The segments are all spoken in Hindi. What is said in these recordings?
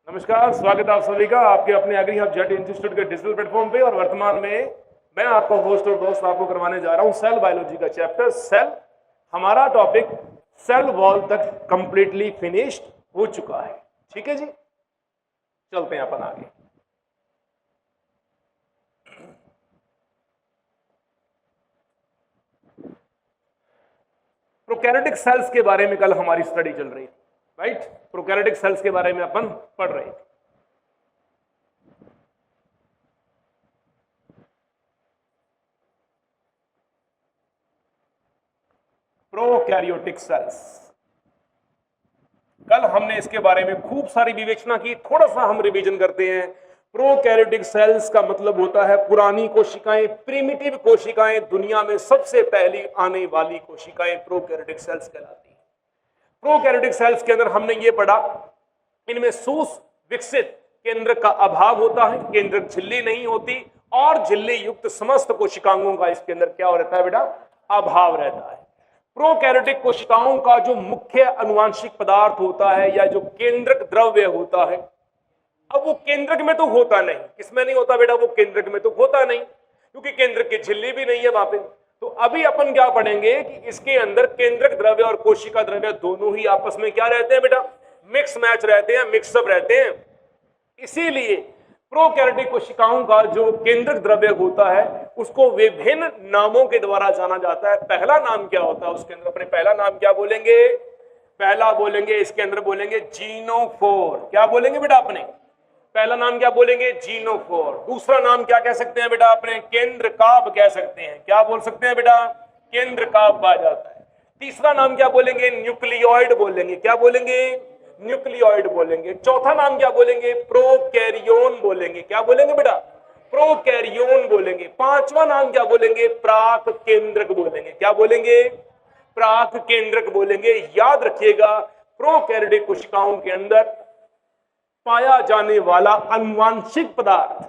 नमस्कार, स्वागत है आप सभी का आपके अपने एग्री हब जेट इंस्टीट्यूट के डिजिटल प्लेटफॉर्म पे। और वर्तमान में मैं आपका होस्ट और दोस्त आपको करवाने जा रहा हूं सेल बायोलॉजी का चैप्टर सेल। हमारा टॉपिक सेल वॉल तक कंप्लीटली फिनिश्ड हो चुका है। ठीक है जी, चलते हैं अपन आगे। प्रोकैरियोटिक सेल्स के बारे में कल हमारी स्टडी चल रही है, राइट। प्रोकैरियोटिक सेल्स के बारे में अपन पढ़ रहे थे। प्रोकैरियोटिक सेल्स कल हमने इसके बारे में खूब सारी विवेचना की। थोड़ा सा हम रिवीजन करते हैं। प्रोकैरियोटिक सेल्स का मतलब होता है पुरानी कोशिकाएं, प्रिमिटिव कोशिकाएं, दुनिया में सबसे पहली आने वाली कोशिकाएं प्रोकैरियोटिक सेल्स कहलाती हैं। प्रोकैरियोटिक सेल्स के अंदर हमने ये पढ़ा, इनमें सुविकसित केंद्रक का अभाव होता है, केंद्रक झिल्ली नहीं होती, और झिल्ली युक्त समस्त कोशिकांगों का इसके अंदर क्या रहता है बेटा, अभाव रहता है। प्रोकैरियोटिक कोशिकाओं का जो मुख्य अनुवांशिक पदार्थ होता है या जो केंद्रक द्रव्य होता है, अब वो केंद्रक में तो होता नहीं। किसमें नहीं होता बेटा, वो केंद्रक में तो होता नहीं, क्योंकि केंद्रक की झिल्ली भी नहीं है वहां पे। तो अभी अपन क्या पढ़ेंगे कि इसके अंदर केंद्रक द्रव्य और कोशिका द्रव्य दोनों ही आपस में क्या रहते हैं बेटा, मिक्स मैच रहते हैं, मिक्सअप रहते हैं। इसीलिए प्रोकैरियोटिक कोशिकाओं का जो केंद्रक द्रव्य होता है उसको विभिन्न नामों के द्वारा जाना जाता है। पहला नाम क्या होता है उसके अंदर, अपने पहला नाम क्या बोलेंगे, पहला बोलेंगे इसके अंदर बोलेंगे जीनोफोर। क्या बोलेंगे बेटा, अपने पहला नाम क्या बोलेंगे, जीनोफोर। दूसरा नाम क्या कह सकते हैं बेटा, अपने केंद्रकाभ कह सकते हैं। क्या बोल सकते हैं बेटा, केंद्रकाभ पाया जाता है। तीसरा नाम क्या बोलेंगे, न्यूक्लियोइड बोलेंगे। क्या बोलेंगे, न्यूक्लियोइड बोलेंगे। चौथा नाम क्या बोलेंगे, प्रोकैरियोन बोलेंगे। क्या बोलेंगे बेटा, प्रोकैरियोन बोलेंगे। पांचवा नाम क्या बोलेंगे, प्राक केंद्रक बोलेंगे। क्या बोलेंगे, प्राक केंद्रक बोलेंगे। याद रखिएगा, प्रोकैरियोटिक कोशिकाओं के अंदर पाया जाने वाला अनुवांशिक पदार्थ,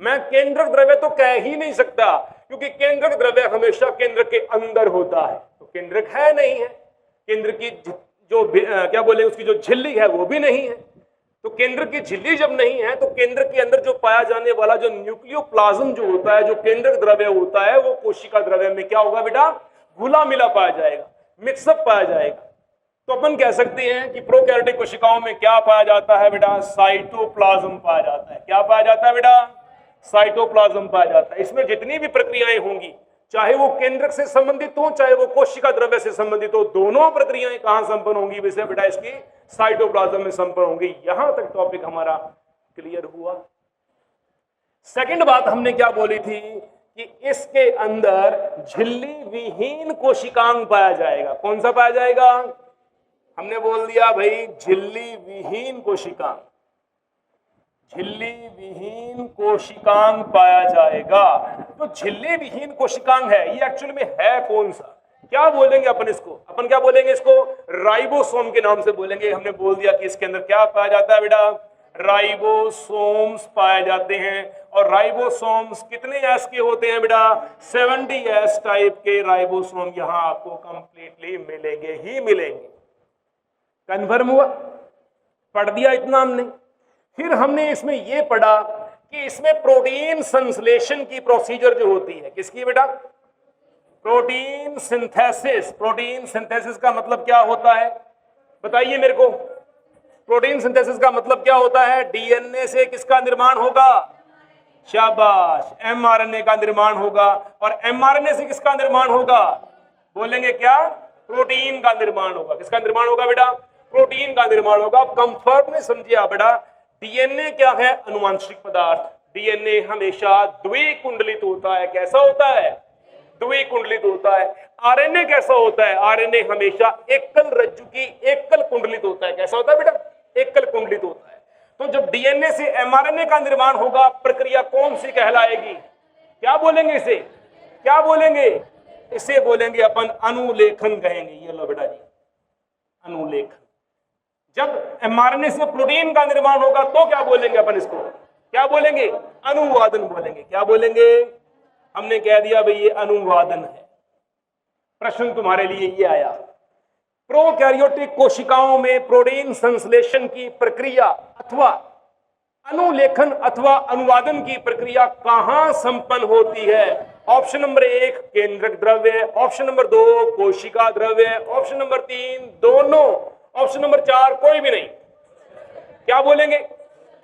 मैं केंद्रक द्रव्य तो कह ही नहीं सकता, क्योंकि केंद्रक द्रव्य हमेशा केंद्र के अंदर होता है, तो केंद्रक है नहीं है। केंद्र की जो क्या बोले उसकी जो झिल्ली है वो भी नहीं है। तो केंद्र की झिल्ली जब नहीं है तो केंद्र के अंदर जो पाया जाने वाला जो न्यूक्लियोप्लाज्म जो होता है, जो केंद्रक द्रव्य होता है, वो कोशिका द्रव्य में क्या होगा बेटा, घुला मिला पाया जाएगा, मिक्सअप पाया जाएगा। तो अपन कह सकते हैं कि प्रोकैरियोटिक कोशिकाओं में क्या पाया जाता है बेटा, साइटोप्लाज्म पाया जाता है। क्या पाया जाता है बेटा, साइटोप्लाज्म पाया जाता है। इसमें जितनी भी प्रक्रियाएं होंगी, चाहे वो केंद्रक से संबंधित हो चाहे वो कोशिका द्रव्य से संबंधित हो, दोनों प्रक्रियाएं कहां संपन्न होंगी, वैसे बेटा इसकी साइटोप्लाज्म में संपन्न होंगी। यहां तक टॉपिक हमारा क्लियर हुआ। सेकंड बात हमने क्या बोली थी कि इसके अंदर झिल्ली विहीन कोशिकांग पाया जाएगा। कौन सा पाया जाएगा, हमने बोल दिया भाई झिल्ली विहीन कोशिकांग, झिल्ली विहीन कोशिकांग पाया जाएगा। तो झिल्ली विहीन कोशिकांग है, ये एक्चुअली में है कौन सा, क्या बोलेंगे अपन इसको, अपन क्या बोलेंगे इसको, राइबोसोम के नाम से बोलेंगे। हमने बोल दिया कि इसके अंदर क्या पाया जाता है बेटा, राइबोसोम्स पाए जाते हैं। और राइबोसोम्स कितने एस के होते हैं बेटा, 70 एस टाइप के राइबोसोम यहां आपको कंप्लीटली मिलेंगे ही मिलेंगे। कन्फर्म हुआ, पढ़ दिया इतना हमने। फिर हमने इसमें यह पढ़ा कि इसमें प्रोटीन संश्लेषण की प्रोसीजर जो होती है, किसकी बेटा, प्रोटीन सिंथेसिस। प्रोटीन सिंथेसिस का मतलब क्या होता है, बताइए मेरे को। प्रोटीन सिंथेसिस का मतलब क्या होता है, डीएनए से किसका निर्माण होगा, शाबाश, एमआरएनए का निर्माण होगा। और एमआरएनए से किसका निर्माण होगा, बोलेंगे क्या, प्रोटीन का निर्माण होगा। किसका निर्माण होगा बेटा, प्रोटीन का निर्माण होगा। कंफर्ट में समझिए बेटा, डीएनए क्या है, अनुवांशिक पदार्थ। डीएनए हमेशा द्विकुंडलित होता है। कैसा होता है, द्विकुंडलित होता है। आरएनए कैसा होता है, आरएनए हमेशा एकल रज्जु की एकल कुंडलित होता है। कैसा होता है बेटा, एकल कुंडलित होता है। तो जब डीएनए से एमआरएनए का निर्माण होगा, प्रक्रिया कौन सी कहलाएगी, क्या बोलेंगे इसे, क्या बोलेंगे, इसे बोलेंगे अपन अनुलेखन कहेंगे। ये लो बेटा जी, अनुलेखन। जब एमआरएनए से प्रोटीन का निर्माण होगा तो क्या बोलेंगे अपन इसको, क्या बोलेंगे, अनुवादन बोलेंगे। क्या बोलेंगे, हमने कह दिया भाई ये अनुवादन है। प्रश्न तुम्हारे लिए ये आया, प्रोकैरियोटिक कोशिकाओं में प्रोटीन संश्लेषण की प्रक्रिया अथवा अनुलेखन अथवा अनुवादन की प्रक्रिया कहां संपन्न होती है? ऑप्शन नंबर 1 केंद्रक द्रव्य, ऑप्शन नंबर 2 कोशिका द्रव्य, ऑप्शन नंबर 3 दोनों, ऑप्शन नंबर 4 कोई भी नहीं। क्या बोलेंगे?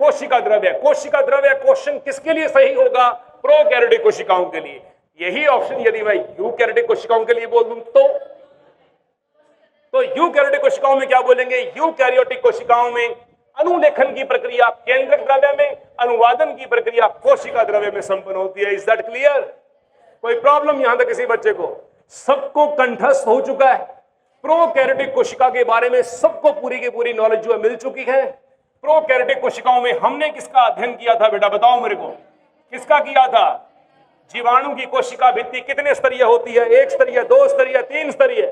कोशिका द्रव्य। कोशिका द्रव्य क्वेश्चन किसके लिए सही होगा? प्रोकैरियोटिक कोशिकाओं के लिए। यही ऑप्शन यदि मैं यूकैरियोटिक कोशिकाओं के लिए बोल दूं तो यूकैरियोटिक कोशिकाओं में क्या बोलेंगे? यूकैरियोटिक कोशिकाओं में अनुलेखन की प्रक्रिया केंद्रक द्रव्य में, अनुवादन की प्रक्रिया कोशिका द्रव्य में संपन्न होती है। Is that clear? कोई प्रॉब्लम यहां तक किसी बच्चे को? सबको कंठस्थ हो चुका है। प्रोकैरियोटिक कोशिका के बारे में सबको पूरी की पूरी नॉलेज जो है मिल चुकी है। प्रोकैरियोटिक कोशिकाओं में हमने किसका अध्ययन किया था बेटा? बताओ मेरे को, किसका किया था? जीवाणु की कोशिका भित्ति कितने स्तरीय होती है? 1 स्तरीय, 2 स्तरीय, 3 स्तरीय?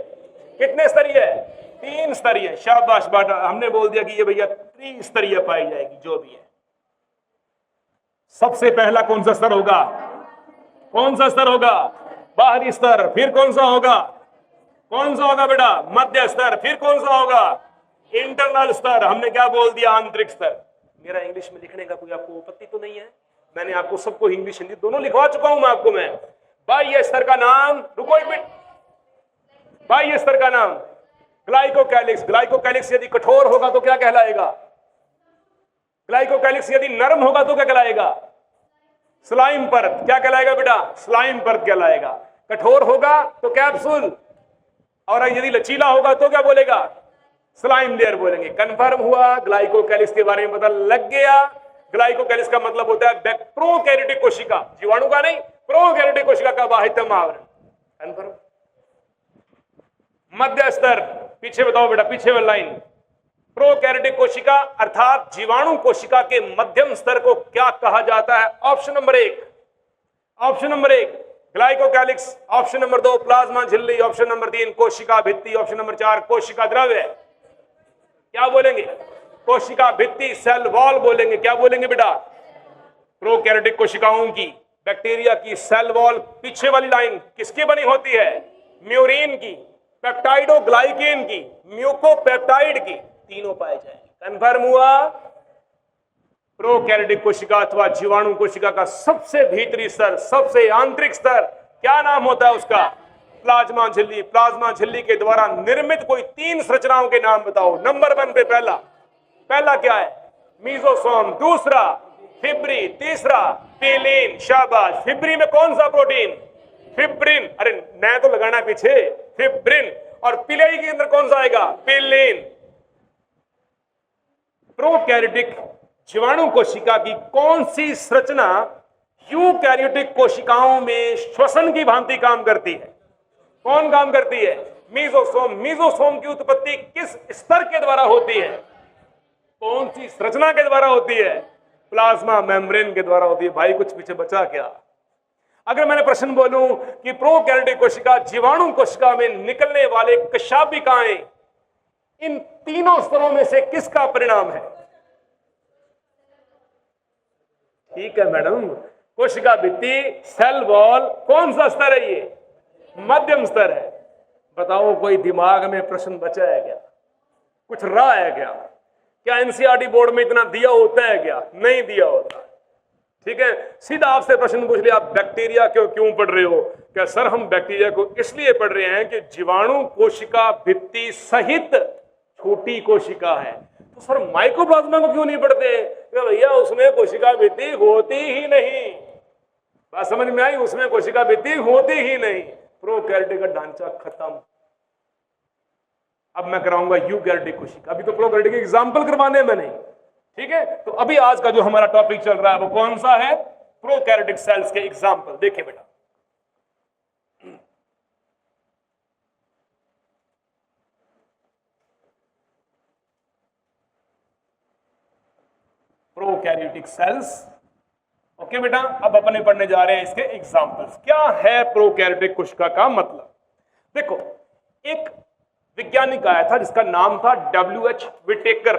कितने स्तरीय? 3 स्तरीय। शाबाश बेटा, हमने बोल दिया कि ये भैया 3 स्तरीय पाई जाएगी जो भी है। सबसे पहला कौन सा स्तर होगा? कौन सा स्तर होगा? बाहरी स्तर। फिर कौन सा होगा? कौन सा होगा बेटा? मध्य स्तर। फिर कौन सा होगा? इंटरनल स्तर। हमने क्या बोल दिया? आंतरिक स्तर। मेरा इंग्लिश में लिखने का कोई आपको आपत्ति तो नहीं है? मैंने आपको सबको इंग्लिश हिंदी दोनों लिखवा चुका हूं मैं आपको। मैं बाह्य स्तर का नाम, रुको एक मिनट, बाह्य स्तर का नाम ग्लाइकोकैलिक्स। ग्लाइकोकैलिक्स यदि कठोर होगा तो क्या कहलाएगा? ग्लाइकोकैलिक्स यदि नरम होगा तो क्या कहलाएगा? स्लाइम परत। क्या कहलाएगा बेटा? स्लाइम परत कहलाएगा। कठोर होगा तो कैप्सूल, और यदि लचीला होगा तो क्या बोलेगा? स्लाइम लेयर बोलेंगे। कंफर्म हुआ? ग्लाइकोकैलिक्स के बारे में पता लग गया। ग्लाइकोकैलिक्स का मतलब होता है प्रोकैरियोटिक कोशिका, जीवाणु का नहीं, प्रोकैरियोटिक कोशिका का बाह्यतम आवरण। कंफर्म? मध्य स्तर, पीछे बताओ बेटा, पीछे वाली लाइन। प्रोकैरियोटिक कोशिका अर्थात जीवाणु कोशिका के मध्यम स्तर को क्या कहा जाता है? Option number 1, option number 1 glycocalyx, option number 2 plasma झिल्ली, ऑप्शन नंबर 3 कोशिका भित्ति, ऑप्शन नंबर 4 कोशिका द्रव्य। क्या बोलेंगे? कोशिका भित्ति, सेल वॉल बोलेंगे। क्या बोलेंगे बेटा? प्रोकैरियोटिक कोशिकाओं की, बैक्टीरिया की सेल वॉल पीछे वाली लाइन किसकी बनी होती है? म्यूरिन की, पेप्टाइडोग्लाइकेन की, म्यूकोपेप्टाइड की, तीनों पाए जाएंगे। कंफर्म हुआ? प्रोकैरियोटिक कोशिका अथवा जीवाणु कोशिका का सबसे भीतरी स्तर, सबसे आंतरिक स्तर, क्या नाम होता है उसका? प्लाज्मा झिल्ली। प्लाज्मा झिल्ली के द्वारा निर्मित कोई 3 संरचनाओं के नाम बताओ। नंबर 1 पे पहला क्या है? मीजोसोम। दूसरा फिब्री, तीसरा पिलीन। शाबाश। फिब्री में कौन सा प्रोटीन? फिब्रिन। अरे नया तो लगाना पीछे, फिब्रिन। और पिलाई के अंदर कौन सा आएगा? पिलीन। प्रोकैरियोटिक जीवाणु कोशिका की कौन सी संरचना यूकैरियोटिक कोशिकाओं में श्वसन की भांति काम करती है? कौन काम करती है? मीजोसोम। मीजोसोम की उत्पत्ति किस स्तर के द्वारा होती है? कौन सी संरचना के द्वारा होती है? प्लाज्मा मेम्ब्रेन के द्वारा होती है। भाई कुछ पीछे बचा क्या? अगर मैंने प्रश्न बोलूं कि प्रोकैरियोटिक कोशिका जीवाणु कोशिका में निकलने वाले कशाबिकाएं इन तीनों स्तरों में से किसका परिणाम है? ठीक है मैडम, कोशिका भित्ति, सेल वॉल, कौन सा स्तर है ये? मध्यम स्तर है। बताओ कोई दिमाग में प्रश्न बचा है क्या? कुछ रहा है क्या? क्या एनसीईआरटी बोर्ड में इतना दिया होता है क्या? नहीं दिया होता। ठीक है, सीधा आपसे प्रश्न पूछ लिया, आप बैक्टीरिया क्यों पढ़ रहे हो? क्या सर हम बैक्टीरिया को इसलिए पढ़ रहे हैं कि जीवाणु कोशिका भित्ति सहित छोटी कोशिका है। तो सर माइकोप्लाज्मा को क्यों नहीं पढ़ते? भैया उसमें कोशिका भित्ति होती ही नहीं। बात समझ में आई? उसमें कोशिका भित्ति होती ही नहीं। प्रोकैरियोटिक का ढांचा खत्म। अब मैं कराऊंगा यूकैरियोटिक कोशिका। अभी तो प्रोकैरियोटिक के एग्जाम्पल करवाने में नहीं। ठीक है, तो अभी आज का जो हमारा टॉपिक चल रहा है वो कौन सा है? प्रोकैरियोटिक सेल्स के एग्जाम्पल। देखिए बेटा, प्रोकैरियोटिक सेल्स। ओके बेटा, अब अपने पढ़ने जा रहे हैं इसके एग्जाम्पल्स। क्या है प्रोकैरियोटिक कोशिका का मतलब? देखो, एक वैज्ञानिक आया था जिसका नाम था WH विटेकर।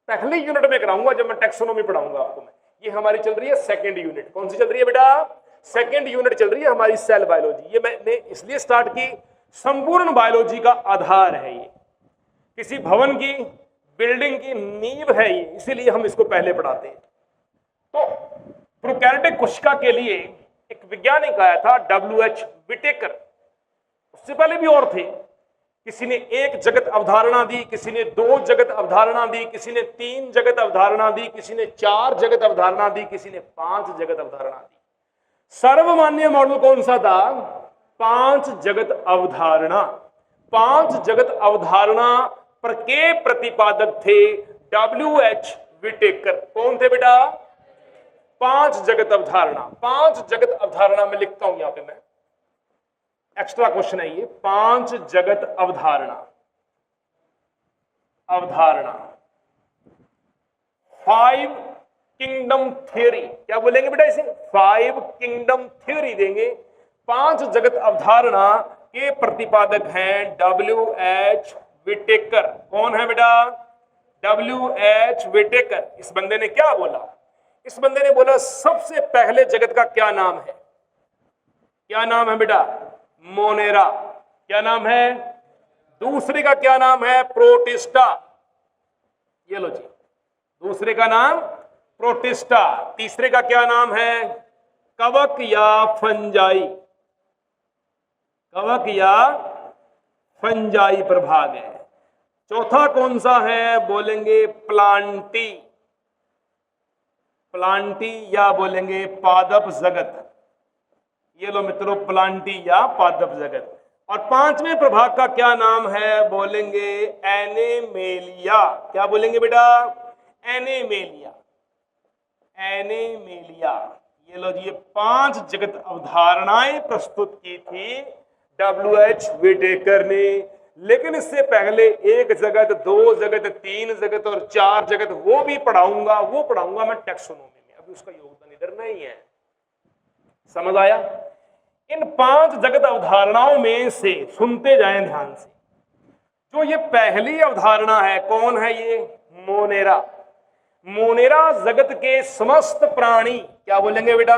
पहले यूनिट में कराऊंगा जब मैं टैक्सोनॉमी पढ़ाऊंगा आपको मैं। ये हमारी चल रही है सेकंड यूनिट। कौन सी चल रही है बेटा? सेकंड यूनिट चल रही है हमारी सेल बायोलॉजी। ये मैंने इसलिए स्टार्ट की, संपूर्ण बायोलॉजी का आधार है ये। किसी भवन की, बिल्डिंग की नींव है ये, इसीलिए हम इसको पहले पढ़ाते हैं। तो प्रोकैरियोटिक कोशिका के लिए एक वैज्ञानिक आया था W.H. विटेकर। उससे पहले भी और थे। किसी ने एक जगत अवधारणा दी, किसी ने 2 जगत अवधारणा दी, किसी ने 3 जगत अवधारणा दी, किसी ने 4 जगत अवधारणा दी, किसी ने 5 जगत अवधारणा दी। सर्वमान्य मॉडल कौन सा था? 5 जगत अवधारणा। 5 जगत अवधारणा पर के प्रतिपादक थे W.H. विटेकर। कौन थे बेटा? 5 जगत अवधारणा। 5 जगत अवधारणा में लिखता हूं यहां पे मैं, एक्स्ट्रा क्वेश्चन है ये। 5 जगत अवधारणा। 5 किंगडम थ्योरी। क्या बोलेंगे बेटा इसे? 5 किंगडम थ्योरी देंगे। 5 जगत अवधारणा के प्रतिपादक हैं W.H. विटेकर। कौन है बेटा? W.H. विटेकर। इस बंदे ने क्या बोला? इस बंदे ने बोला सबसे पहले जगत का क्या नाम है? क्या नाम है बेटा? मोनेरा। क्या नाम है? दूसरे का क्या नाम है? प्रोटिस्टा। ये लो जी, दूसरे का नाम प्रोटिस्टा। तीसरे का क्या नाम है? कवक या फंजाई। कवक या फंजाई प्रभाग है। चौथा कौन सा है? बोलेंगे प्लांटी। प्लांटी या बोलेंगे पादप जगत। ये लो मित्रों, प्लांटी या पादप जगत। और 5वें प्रभाग का क्या नाम है? बोलेंगे एनेमेलिया। क्या बोलेंगे बेटा? एनेमेलिया। एनेमेलिया। ये लो जी, ये 5 जगत अवधारणाएं प्रस्तुत की थी W.H. विटेकर ने। लेकिन इससे पहले 1 जगत, 2 जगत, 3 जगत और 4 जगत वो भी पढ़ाऊंगा, वो पढ़ाऊंगा मैं टैक्सोनॉमी में। अभी उसका योगदान इधर नहीं है। समझ आया? इन 5 जगत अवधारणाओं में से सुनते जाएं ध्यान से। जो ये पहली अवधारणा है, कौन है ये? मोनेरा। मोनेरा जगत के समस्त प्राणी। क्या बोलेंगे बेटा?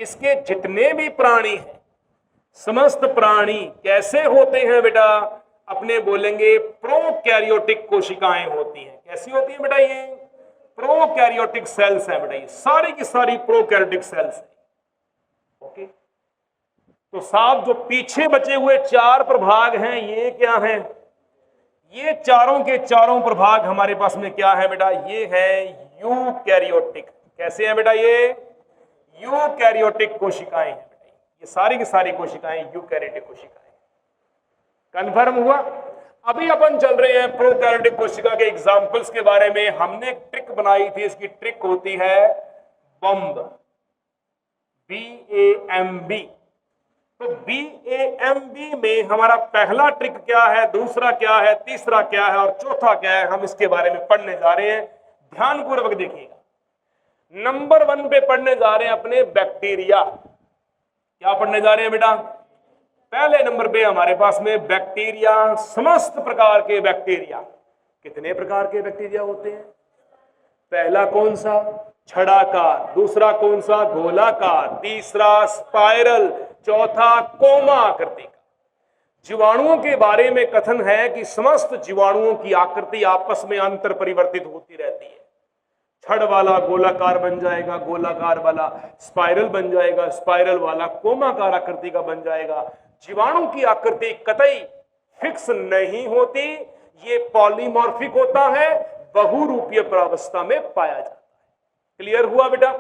इसके जितने भी प्राणी हैं, समस्त प्राणी कैसे होते हैं बेटा? अपने बोलेंगे प्रोकैरियोटिक कोशिकाएं होती हैं। कैसी होती है बेटा? ये प्रोकैरियोटिक सेल्स हैं बेटा। ये सारी की सारी प्रोकैरियोटिक सेल्स हैं। ओके, तो साहब जो पीछे बचे हुए 4 प्रभाग हैं, ये क्या हैं? ये चारों के चारों प्रभाग हमारे पास में क्या है बेटा? ये है यूकैरियोटिक। कैसे हैं बेटा? ये यूकैरियोटिक कोशिकाएं हैं बेटा। ये सारी की सारी कोशिकाएं यूकैरियोटिक कोशिकाएं। कन्फर्म हुआ? अभी अपन चल रहे हैं प्रोकैरियोटिक कोशिका के एग्जांपल्स के बारे में। हमने एक ट्रिक बनाई थी, इसकी ट्रिक होती है बम्ब। BAMB। तो BAMB में हमारा पहला ट्रिक क्या है, दूसरा क्या है, तीसरा क्या है और चौथा क्या है, हम इसके बारे में पढ़ने जा रहे हैं। ध्यानपूर्वक देखिएगा। नंबर 1 पे पढ़ने जा रहे हैं अपने बैक्टीरिया। क्या पढ़ने जा रहे हैं बेटा? पहले नंबर पे हमारे पास में बैक्टीरिया, समस्त प्रकार के बैक्टीरिया। कितने प्रकार के बैक्टीरिया होते हैं? पहला कौन सा? छड़ाकार। दूसरा कौन सा? गोलाकार। तीसरा स्पाइरल। चौथा कोमा आकृति का। जीवाणुओं के बारे में कथन है कि समस्त जीवाणुओं की आकृति आपस में अंतर परिवर्तित होती रहती है। छड़ वाला गोलाकार बन जाएगा, गोलाकार वाला स्पाइरल बन जाएगा, स्पाइरल वाला कोमाकार आकृति का बन जाएगा। जीवाणु की आकृति कतई फिक्स नहीं होती, ये पॉलीमॉर्फिक होता है, बहुरूपीय प्रावस्था में पाया जाता है। क्लियर हुआ बेटा?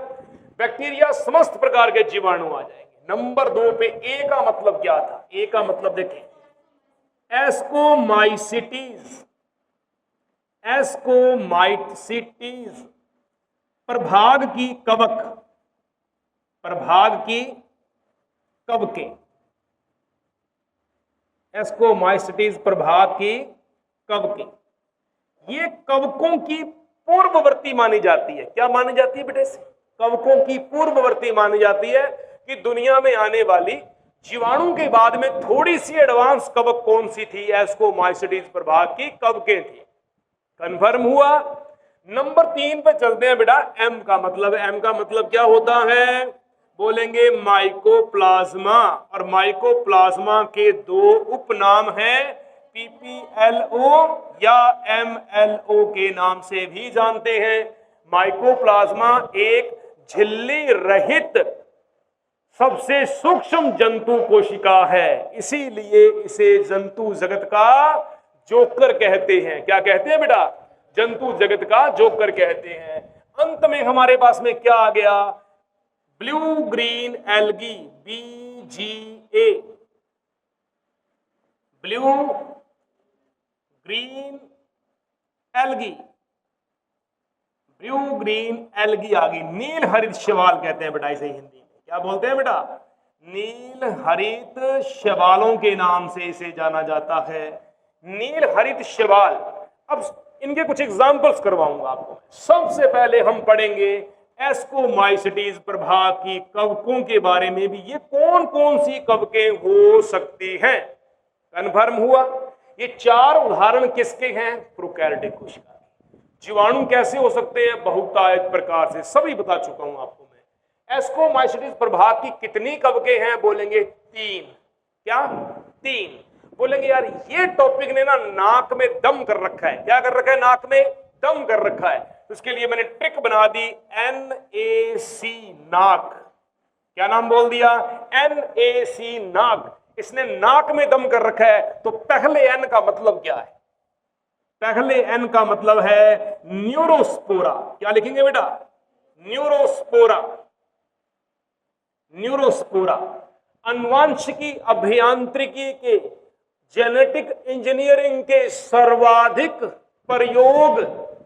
बैक्टीरिया समस्त प्रकार के जीवाणु आ जाएंगे। नंबर 2 पे ए का मतलब क्या था? ए का मतलब देखें, एस्कोमाइसिटीज। एस्कोमाइसिटीज प्रभाग की कवक। प्रभाग की कवकें। एस्कोमाइसिटीज प्रभाग की कवकें। ये कवकों की पूर्ववर्ती मानी जाती है। क्या मानी जाती है बेटे? कवकों की पूर्ववर्ती मानी जाती है कि दुनिया में आने वाली जीवाणु के बाद में थोड़ी सी एडवांस कवक कौन सी थी? एस्कोमाइसिटीज प्रभाग की कवकें थी। कंफर्म हुआ? नंबर 3 पे चलते हैं बेटा। एम का मतलब, एम का मतलब क्या होता है? बोलेंगे माइकोप्लाज्मा। और माइकोप्लाज्मा के 2 उपनाम हैं, PPLO या MLO के नाम से भी जानते हैं। माइकोप्लाज्मा एक झिल्ली रहित सबसे सूक्ष्म जंतु कोशिका है, इसीलिए इसे जंतु जगत का जोकर कहते हैं। क्या कहते हैं बेटा? जंतु जगत का जोकर कहते हैं। अंत में हमारे पास में क्या आ गया? Blue green algae, BGA, blue green algae, blue green algae आ गई। नील हरित शैवाल कहते हैं बेटा इसे हिंदी में। क्या बोलते हैं बेटा? नील हरित शैवालों के नाम से इसे जाना जाता है, नील हरित शैवाल। अब इनके कुछ एग्जाम्पल्स करवाऊंगा आपको। सबसे पहले हम पढ़ेंगे एस्कोमाइसिटीज प्रभाग की कवकों के बारे में भी। ये कौन कौन सी कवकें हो सकती हैं? कन्फर्म हुआ? ये 4 उदाहरण किसके हैं? प्रोकैरियोटिक कोशिका। जीवाणु कैसे हो सकते हैं? बहुतायत प्रकार से। सभी बता चुका हूं आपको मैं। एस्कोमाइसिटीज प्रभाग की कितनी कवकें हैं? बोलेंगे 3। क्या? 3। बोलेंगे यार ये टॉपिक ने ना नाक में दम कर रखा है। क्या कर रखा है? नाक में दम कर रखा है। तो इसके लिए मैंने ट्रिक बना दी, NAC, नाक। क्या नाम बोल दिया? NAC, नाक। इसने नाक में दम कर रखा है। तो पहले N का मतलब क्या है? पहले N का मतलब है न्यूरोस्पोरा। क्या लिखेंगे बेटा? न्यूरोस्पोरा। न्यूरोस्पोरा अनुवांशिकी अभियांत्रिकी के, जेनेटिक इंजीनियरिंग के सर्वाधिक प्रयोग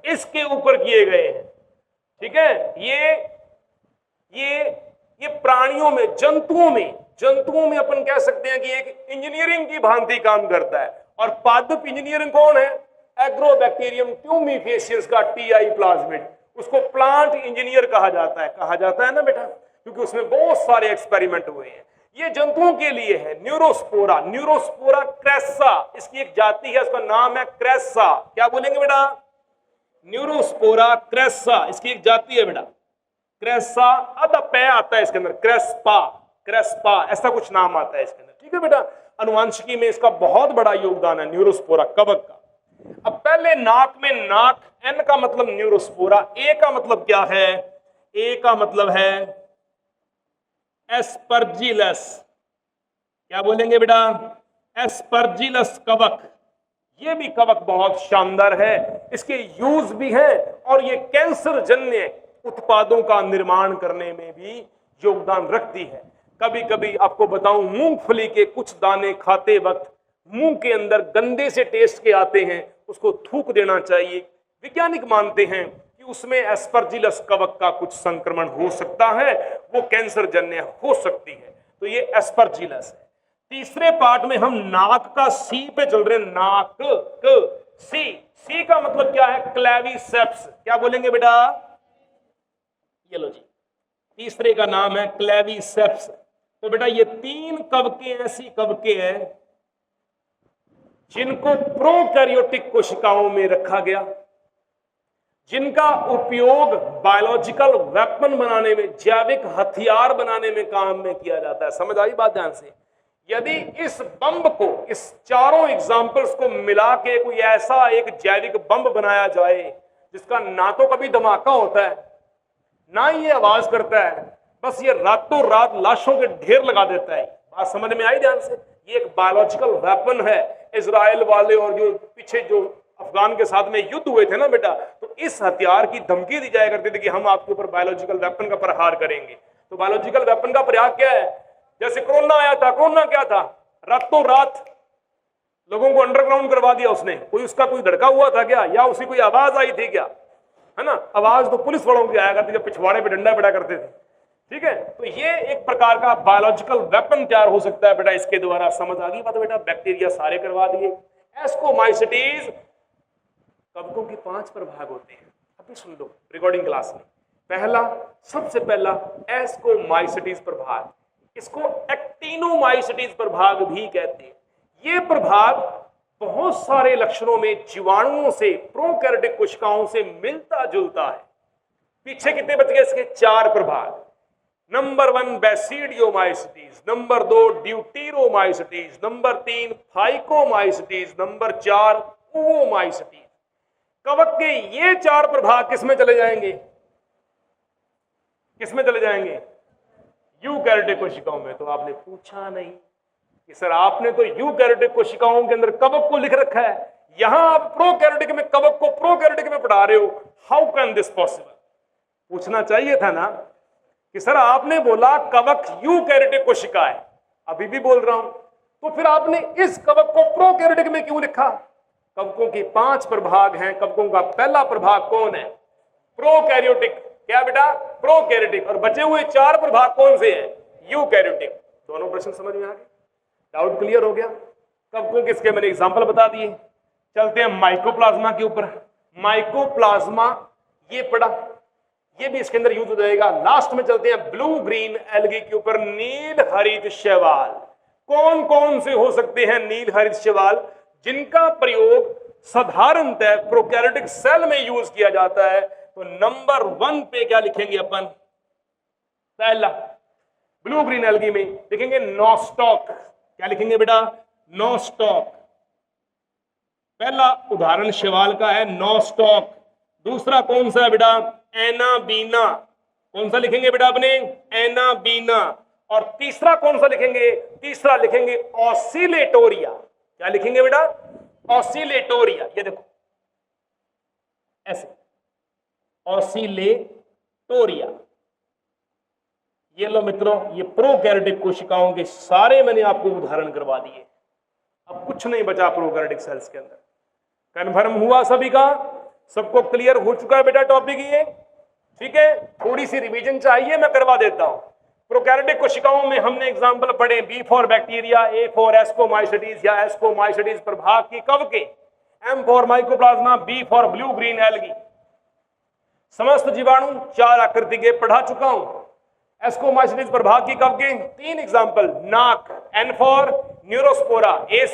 इसके ऊपर किए गए हैं। ठीक है? ये प्राणियों में, जंतुओं में अपन कह सकते हैं कि एक इंजीनियरिंग की भांति काम करता है। और पादप इंजीनियरिंग कौन है? एग्रोबैक्टीरियम ट्यूमिफेसियस का TI प्लाज्मिड, उसको प्लांट इंजीनियर कहा जाता है ना बेटा, क्योंकि उसमें बहुत सारे एक्सपेरिमेंट हुए हैं। ये जंतुओं के लिए है। न्यूरोस्पोरा, न्यूरोस्पोरा क्रेस्सा, इसकी एक जाति है, उसका नाम है क्रेस्सा। क्या बोलेंगे बेटा? न्यूरोस्पोरा क्रेस्सा, इसकी एक जाति है बेटा, क्रेस्सा। आधा पै आता है इसके अंदर, क्रेस्पा, ऐसा कुछ नाम आता है इसके अंदर। ठीक है बेटा? अनुवांशिकी में इसका बहुत बड़ा योगदान है न्यूरोस्पोरा कवक का। अब पहले नाक में, नाक, N का मतलब न्यूरोस्पोरा, A का मतलब क्या है? A का मतलब है एस्परजिलस। क्या बोलेंगे बेटा? एस्परजिलस कवक। ये भी कवक बहुत शानदार है, इसके यूज भी है और ये कैंसर जन्य उत्पादों का निर्माण करने में भी योगदान रखती है। कभी कभी आपको बताऊं, मूंगफली के कुछ दाने खाते वक्त मुंह के अंदर गंदे से टेस्ट के आते हैं, उसको थूक देना चाहिए। वैज्ञानिक मानते हैं कि उसमें एस्परजिलस कवक का कुछ संक्रमण हो सकता है, वो कैंसर जन्य हो सकती है। तो ये एस्परजिलस है। तीसरे पार्ट में हम नाक का C पे चल रहे हैं। नाक सी का मतलब क्या है? क्लेविसेप्स। क्या बोलेंगे बेटा? ये लो जी, तीसरे का नाम है क्लेविसेप्स। तो बेटा ये 3 कवकें ऐसी कवकें हैं जिनको प्रोकैरियोटिक कोशिकाओं में रखा गया, जिनका उपयोग बायोलॉजिकल वेपन बनाने में, जैविक हथियार बनाने में काम में किया जाता है। समझ आई बात ध्यान से? यदि इस बम को, इस चारों एग्जाम्पल्स को मिला के कोई ऐसा एक जैविक बम बनाया जाए जिसका ना तो कभी धमाका होता है, ना ये आवाज करता है, बस ये रातों रात लाशों के ढेर लगा देता है। बात समझ में आई ध्यान से? ये एक बायोलॉजिकल वेपन है। इजराइल वाले और जो पीछे जो अफगान के साथ में युद्ध हुए थे ना बेटा, तो इस हथियार की धमकी दी जाया करती थी कि हम आपके ऊपर बायोलॉजिकल वेपन का प्रहार करेंगे। तो बायोलॉजिकल वेपन का प्रयाग क्या है? जैसे कोरोना आया था, कोरोना क्या था? रातों रात लोगों को अंडरग्राउंड करवा दिया उसने। कोई उसका कोई धड़का हुआ था क्या? या उसी कोई आवाज आई थी क्या? है ना? आवाज तो पुलिस वालों की आया करती जब पिछवाड़े पे डंडा पड़ा करते थे। ठीक है? तो ये एक प्रकार का बायोलॉजिकल वेपन तैयार हो सकता है बेटा इसके द्वारा। समझ आ गई बात बेटा? बैक्टीरिया सारे करवा दिए। एस्कोमाइसिटीज कवकों के 5 प्रभाग होते हैं। अभी सुन लो रिकॉर्डिंग क्लास में। पहला, सबसे पहला एस्कोमाइसिटीज प्रभाग, इसको एक्टिनोमाइसिटीज प्रभाग भी कहते हैं। ये प्रभाग बहुत सारे लक्षणों में जीवाणुओं से, प्रोकैरियोटिक कोशिकाओं से मिलता जुलता है। पीछे कितने बच गए इसके? 4 प्रभाग। Number 1 basidiomycetes, number 2 deuteromycetes, number 3 phycomycetes, number 4 ओवोमाइसिटीज। कवक के ये 4 प्रभाग किसमें चले जाएंगे? किसमें चले जाएंगे? यूकैरियोटिक कोशिकाओं में। तो आपने पूछा नहीं कि सर आपने तो यूकैरियोटिक कोशिकाओं के अंदर कवक को लिख रखा है, यहां आप प्रोकैरियोटिक में कवक को प्रोकैरियोटिक में पढ़ा रहे हो, हाउ कैन दिस पॉसिबल? पूछना चाहिए था ना कि सर आपने बोला कवक यूकैरियोटिक कोशिका है, अभी भी बोल रहा हूं, तो फिर आपने इस कवक को प्रोकैरियोटिक में क्यों लिखा? कवकों के 5 प्रभाग हैं, कवकों का पहला प्रभाग कौन है? प्रोकैरियोटिक। क्या बेटा? प्रोकैरियोटिक। और बचे हुए 4 प्रभाग कौन से हैं? यूकैरियोटिक। दोनों प्रश्न समझ में आ गए? डाउट क्लियर हो गया? कवकों किसके मैंने एग्जांपल बता दिए। चलते हैं माइकोप्लाज्मा के ऊपर। माइकोप्लाज्मा ये पढ़ा, ये भी इसके अंदर यूज हो जाएगा। लास्ट में चलते हैं ब्लू ग्रीन एल्गी के ऊपर। नील हरित शैवाल कौन कौन से हो सकते हैं? नील हरित शैवाल जिनका प्रयोग साधारणतः प्रोकैरियोटिक सेल में यूज किया जाता है। तो नंबर 1 पे क्या लिखेंगे अपन? पहला ब्लू ग्रीन एल्गी में लिखेंगे नॉस्टॉक। क्या लिखेंगे बेटा? नॉस्टॉक। पहला उदाहरण शैवाल का है नॉस्टॉक। दूसरा कौन सा है बेटा? एनाबीना। कौन सा लिखेंगे बेटा अपने? एनाबीना। और तीसरा कौन सा लिखेंगे? तीसरा लिखेंगे ऑसिलेटोरिया। क्या लिखेंगे बेटा? ऑसिलेटोरिया। ये देखो ऐसे ऑसिलेटोरिया। ये लो मित्रों, ये प्रोकैरियोटिक कोशिकाओं के सारे मैंने आपको उदाहरण करवा दिए। अब कुछ नहीं बचा प्रोकैरियोटिक सेल्स के अंदर। कन्फर्म हुआ सभी का? सबको क्लियर हो चुका है बेटा टॉपिक ये? ठीक है, थोड़ी सी रिवीजन चाहिए, मैं करवा देता हूं। प्रोकैरियोटिक कोशिकाओं में हमने एग्जांपल पढ़े। B for bacteria, A for ascomycetes या एस्कोमाइसिटीज प्रभाग की कवकें, M for mycoplasma, B for blue green algae. समस्त जीवाणु 4 आकृति के पढ़ा चुका हूं। एस्कोमाइसिटीज प्रभाग की कवकें 3 एग्जांपल। नाक, N for neurospora, A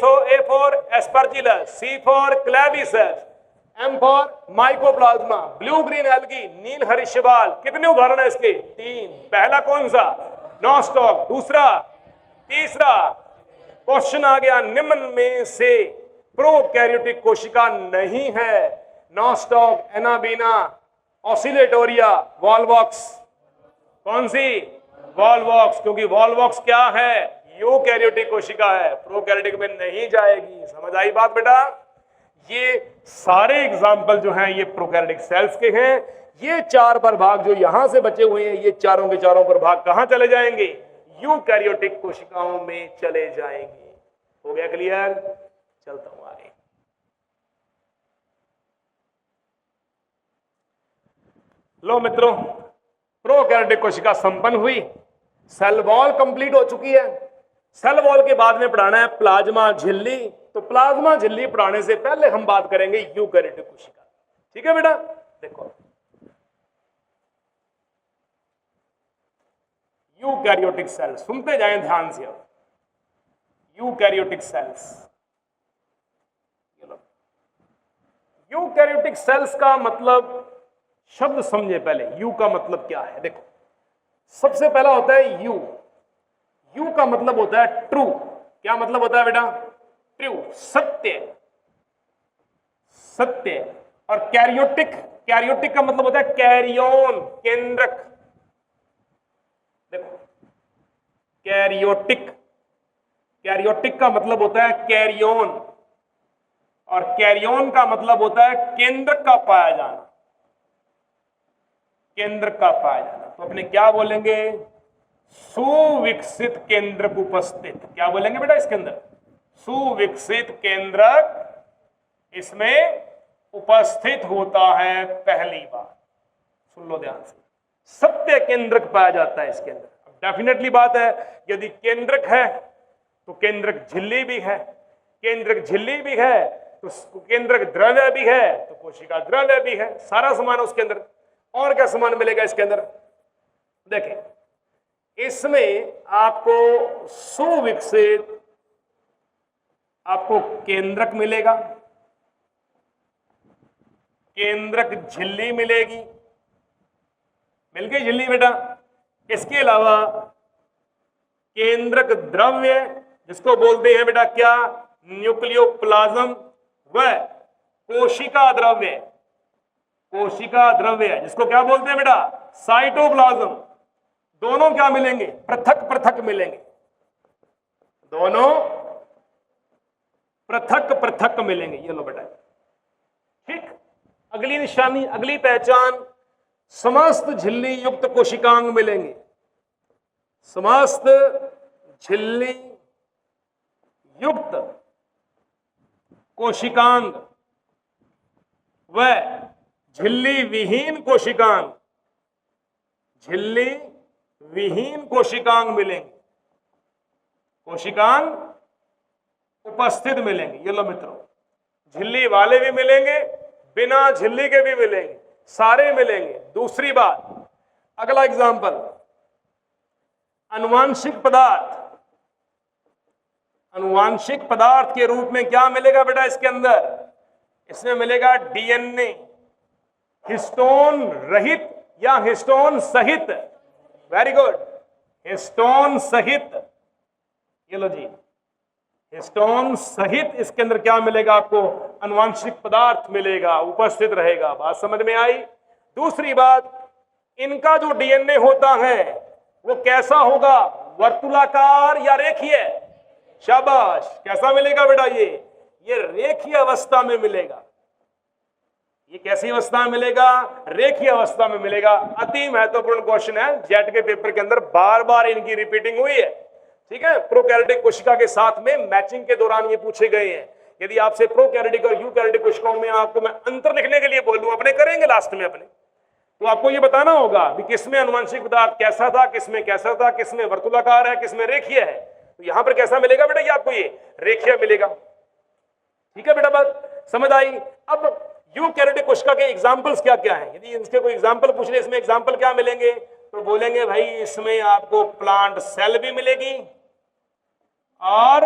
for aspergillus, C for claviceps, M for mycoplasma, blue green algae, नील हरित शैवाल। कितने उदाहरण है इसके? 3। पहला कौन सा? नॉस्टॉक। दूसरा, तीसरा। क्वेश्चन आ गया, निम्न में से प्रोकैरियोटिक कोशिका नहीं है? Nostoc, anabaena, Oscillatoria, Volvox. कौन सी? वॉल्वॉक्स। क्योंकि वॉल्वॉक्स क्या है? यूकैरियोटिक कोशिका है, प्रोकैरियोटिक में नहीं जाएगी। समझ आई बात बेटा? ये सारे एग्जाम्पल जो हैं ये प्रोकैरियोटिक सेल्स के हैं। ये 4 प्रभाग जो यहां से बचे हुए हैं, ये चारों के चारों प्रभाग कहां चले जाएंगे? यूकैरियोटिक कोशिकाओं में चले जाएंगे। हो गया क्लियर? चलता हूं आगे। लो मित्रों, प्रोकैरियोटिक कोशिका संपन्न हुई, सेल वॉल कंप्लीट हो चुकी है। सेल वॉल के बाद में पढ़ाना है प्लाज्मा झिल्ली। तो प्लाज्मा झिल्ली पढ़ाने से पहले हम बात करेंगे यूकैरियोटिक कोशिका। ठीक है बेटा? देखो, यूकैरियोटिक सेल सुनते जाएं ध्यान से। अब यूकैरियोटिक सेल्स, यूकैरियोटिक सेल्स का मतलब शब्द समझे पहले। यू का मतलब क्या है? देखो, सबसे पहला होता है यू। यू का मतलब होता है ट्रू। क्या मतलब होता है बेटा? ट्रू, सत्य, सत्य। और कैरियोटिक, कैरियोटिक का मतलब होता है कैरियोन, केंद्रक। देखो, कैरियोटिक, कैरियोटिक का मतलब होता है कैरियोन, और कैरियोन का मतलब होता है केंद्रक का पाया जाना, केंद्र का पाया जाना। तो अपने क्या बोलेंगे? सुविकसित केंद्रक उपस्थित। क्या बोलेंगे बेटा इसके अंदर? सुविकसित केंद्रक इसमें उपस्थित होता है पहली बार। सुन लो ध्यान से, सत्य केंद्रक पाया जाता है इसके अंदर। डेफिनेटली बात है, यदि केंद्रक है तो केंद्रक झिल्ली भी है, केंद्रक झिल्ली भी है तो केंद्रक द्रव्य भी है, तो कोशिका द्रव्य भी है। सारा सामान उसके अंदर। और क्या सामान मिलेगा इसके अंदर? देखें, इसमें आपको सुविकसित, आपको केंद्रक मिलेगा, केंद्रक झिल्ली मिलेगी। मिल गई झिल्ली बेटा? इसके अलावा केंद्रक द्रव्य, जिसको बोलते हैं बेटा क्या? न्यूक्लियोप्लाज्म, व कोशिका द्रव्य, कोशिका द्रव्य जिसको क्या बोलते हैं बेटा? साइटोप्लाज्म। दोनों क्या मिलेंगे? पृथक पृथक मिलेंगे, दोनों पृथक पृथक मिलेंगे। ये लो बेटा, ठीक। अगली निशानी, अगली पहचान, समस्त झिल्ली युक्त कोशिकांग मिलेंगे। समस्त झिल्ली युक्त कोशिकांग व झिल्ली विहीन कोशिकांग, झिल्ली विहीन कोशिकांग मिलेंगे। कोशिकांग उपस्थित मिलेंगे। ये लो मित्रों, झिल्ली वाले भी मिलेंगे, बिना झिल्ली के भी मिलेंगे, सारे मिलेंगे। दूसरी बात, अगला एग्जाम्पल, अनुवांशिक पदार्थ। अनुवांशिक पदार्थ के रूप में क्या मिलेगा बेटा इसके अंदर? इसमें मिलेगा डीएनए, हिस्टोन रहित या हिस्टोन सहित। वेरी गुड, हिस्टोन सहित। ये लो जी, हिस्टोन सहित इसके अंदर क्या मिलेगा आपको? अनुवांशिक पदार्थ मिलेगा, उपस्थित रहेगा। बात समझ में आई? दूसरी बात, इनका जो डीएनए होता है वो कैसा होगा? वर्तुलाकार या रेखीय? शाबाश, कैसा मिलेगा बेटा? ये रेखीय अवस्था में मिलेगा। ये कैसी अवस्था में मिलेगा? रेखीय अवस्था में मिलेगा। अति महत्वपूर्ण क्वेश्चन है, जेट के पेपर के अंदर बार बार इनकी रिपीटिंग हुई है, ठीक है। प्रोकैरियोटिक कोशिका के साथ में मैचिंग के दौरान ये पूछे गए हैं। यदि आपसे प्रोकैरियोटिक और यूकैरियोटिक कोशिकाओं में आपको मैं अंतर लिखने के लिए बोल दूं, अपने करेंगे लास्ट में अपने, तो आपको ये बताना होगा कि किसमें अनुवांशिक पदार्थ कैसा था, किसमें कैसा था, किसमें वर्तुलाकार है, किसमें रेखीय है। तो यहां पर कैसा मिलेगा बेटा? ये आपको ये रेखीय मिलेगा। ठीक है बेटा, बात समझ आई? अब यूकैरियोटिक कोशिका के एग्जांपल्स क्या क्या हैं? यदि इसके कोई एग्जांपल पूछ ले, इसमें एग्जांपल क्या मिलेंगे, तो बोलेंगे भाई इसमें आपको प्लांट सेल भी मिलेगी और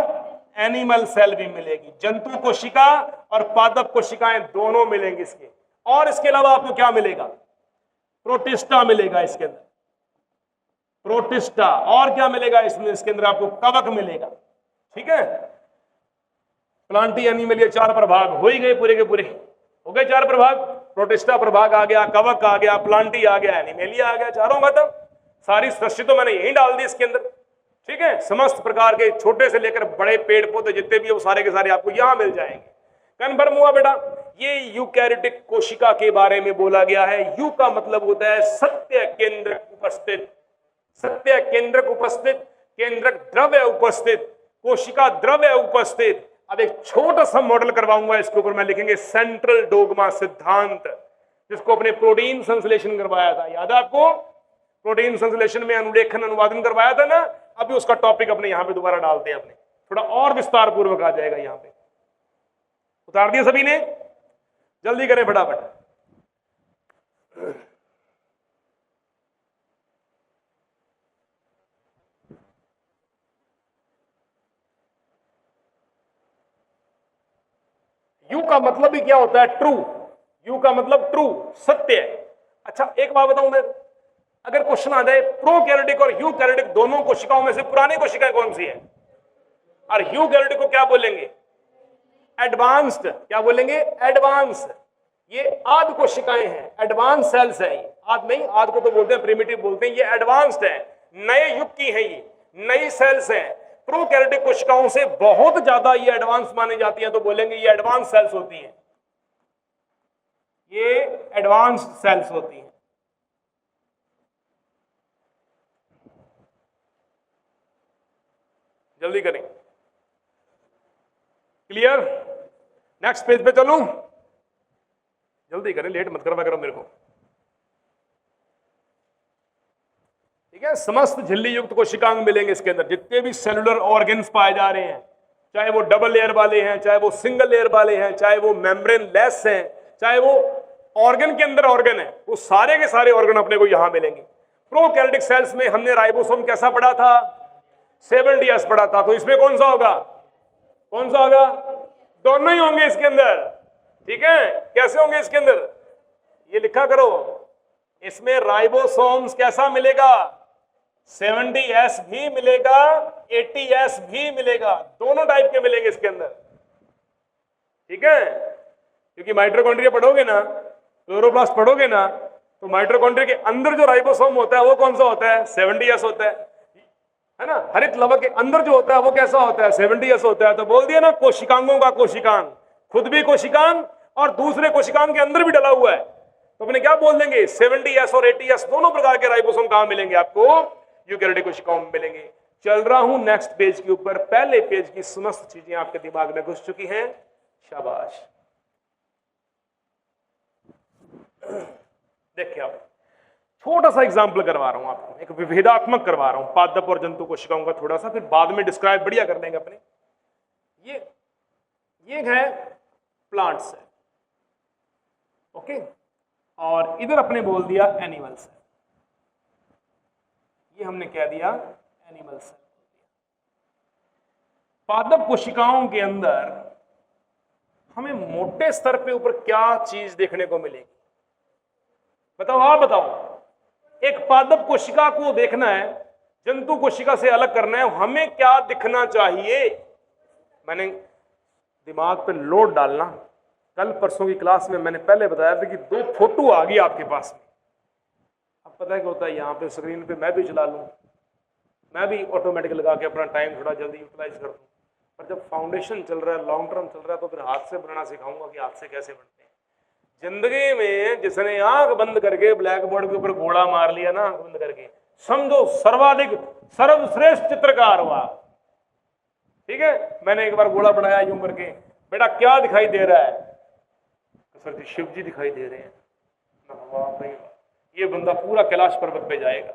एनिमल सेल भी मिलेगी। जंतु कोशिका और पादप कोशिकाएं दोनों मिलेंगी इसके। और इसके अलावा आपको क्या मिलेगा? प्रोटिस्टा मिलेगा इसके अंदर, प्रोटिस्टा। और क्या मिलेगा इसमें? इसके अंदर आपको कवक मिलेगा। ठीक है, प्लांटी एनिमल, ये 4 प्रभाग हो ही गए, पूरे के पूरे हो गए 4 प्रभाग। प्रोटिस्टा प्रभाग आ गया, कवक आ गया, प्लांटी आ गया, एनिमेलिया आ गया, चारों खत्म। सारी सृष्टि तो मैंने यही डाल दी इसके अंदर। ठीक है, समस्त प्रकार के छोटे से लेकर बड़े पेड़ पौधे जितने भी है वो सारे के सारे आपको यहां मिल जाएंगे। कन्फर्म हुआ बेटा? ये यूकैरियोटिक कोशिका के बारे में बोला गया है। यू का मतलब होता है सत्य केंद्रक उपस्थित, सत्य केंद्रक उपस्थित, केंद्रक द्रव्य उपस्थित, कोशिका द्रव्य उपस्थित। अब एक छोटा सा मॉडल करवाऊंगा, इसके ऊपर मैं लिखेंगे सेंट्रल डोगमा सिद्धांत, जिसको अपने प्रोटीन संश्लेषण करवाया था। याद है आपको? प्रोटीन संश्लेषण में अनुलेखन अनुवादन करवाया था ना। अभी उसका टॉपिक अपने यहां पे दोबारा डालते हैं, अपने थोड़ा और विस्तार पूर्वक आ जाएगा। यहां पे उतार दिया सभी ने? जल्दी करें फटाफट। यू का मतलब भी क्या होता है? ट्रू। यू का मतलब ट्रू, सत्य। अच्छा एक बात बताऊं मैं, अगर क्वेश्चन आ जाए प्रोकैरियोटिक और यूकैरियोटिक दोनों कोशिकाओं में से पुरानी कोशिकाएं कौन सी है, और यूकैरियोटिक को क्या बोलेंगे? एडवांस्ड। क्या बोलेंगे? एडवांस। ये आद कोशिकाएं हैं, एडवांस सेल्स है। ये आद नहीं, आद को तो बोलते हैं प्रिमिटिव बोलते हैं, ये एडवांस्ड है, नए युग की है, ये नई सेल्स हैं। प्रोकैरियोटिक कोशिकाओं से बहुत ज्यादा ये एडवांस मानी जाती है, तो बोलेंगे ये एडवांस सेल्स होती हैं, ये एडवांस सेल्स होती हैं। जल्दी करें, क्लियर? नेक्स्ट पेज पे चलूं? जल्दी करें, लेट मत करवा करो मेरे को। ठीक है, समस्त झिल्ली युक्त कोशिकांग मिलेंगे इसके अंदर। जितने भी सेलुलर ऑर्गन्स पाए जा रहे हैं, चाहे वो डबल लेयर वाले हैं, चाहे वो सिंगल लेयर वाले हैं, चाहे वो मेम्ब्रेन लेस हैं, चाहे वो ऑर्गन के अंदर ऑर्गन है, वो सारे के सारे ऑर्गन अपने को यहां मिलेंगे। प्रोकैरियोटिक सेल्स में हमने राइबोसोम कैसा पढ़ा था? 70S पढ़ा था। तो इसमें कौन सा होगा? कौन सा होगा? दोनों ही होंगे इसके अंदर। ठीक है, कैसे होंगे इसके अंदर? ये लिखा करो, इसमें राइबोसोम्स कैसा मिलेगा? 70S भी मिलेगा, 80S भी मिलेगा, दोनों टाइप के मिलेंगे इसके अंदर। ठीक है, क्योंकि माइटोकॉन्ड्रिया पढ़ोगे ना, क्लोरोप्लास्ट पढ़ोगे ना, तो माइटोकॉन्ड्रिया के अंदर जो राइबोसोम होता है वो कौन सा होता है? 70s होता है ना। हरित लवक के अंदर जो होता है वो कैसा होता है? 70s होता है। तो बोल दिया ना, कोशिकांगों का कोशिकांग, खुद भी कोशिकांग और दूसरे कोशिकांग के अंदर भी डला हुआ है। तो अपने क्या बोल देंगे? 70s और 80s दोनों प्रकार के राइबोसोम कहां मिलेंगे आपको? यूकेरियोटिक कोशिकाओं में मिलेंगे। चल रहा हूं नेक्स्ट पेज के ऊपर। पहले पेज की समस्त चीजें आपके दिमाग में घुस चुकी हैं, शाबाश। देखिए आप, छोटा सा एग्जाम्पल करवा रहा हूं आपको, एक विभेदात्मक करवा रहा हूं पादप और जंतु कोशिकाओं का थोड़ा सा, फिर बाद में डिस्क्राइब बढ़िया कर लेंगे अपने। ये है प्लांट सेल, ओके, और इधर अपने बोल दिया एनिमल सेल। ये हमने कह दिया एनिमल सेल। पादप कोशिकाओं के अंदर हमें मोटे स्तर पे ऊपर क्या चीज देखने को मिलेगी? बताओ, आप बताओ। एक पादप कोशिका को देखना है, जंतु कोशिका से अलग करना है, हमें क्या दिखना चाहिए? मैंने दिमाग पे लोड डालना, कल परसों की क्लास में मैंने पहले बताया था कि 2 फोटो आ गई आपके पास में। अब पता है क्या होता है, यहाँ पे स्क्रीन पे मैं भी चला लूँ, मैं भी ऑटोमेटिक लगा के अपना टाइम थोड़ा जल्दी यूटिलाइज कर दूँ। पर जब फाउंडेशन चल रहा है, लॉन्ग टर्म चल रहा है, तो फिर हाथ से बनाना सिखाऊंगा कि हाथ से कैसे बनते हैं। जिंदगी में जिसने आंख बंद करके ब्लैक बोर्ड के ऊपर घोड़ा मार लिया ना, आंख बंद करके, समझो सर्वाधिक सर्वश्रेष्ठ चित्रकार हुआ। ठीक है, मैंने एक बार घोड़ा बनाया यूं करके, बेटा क्या दिखाई दे रहा है? तो सर जी शिव जी दिखाई दे रहे हैं। वाह भाई, ये बंदा पूरा कैलाश पर्वत पे जाएगा।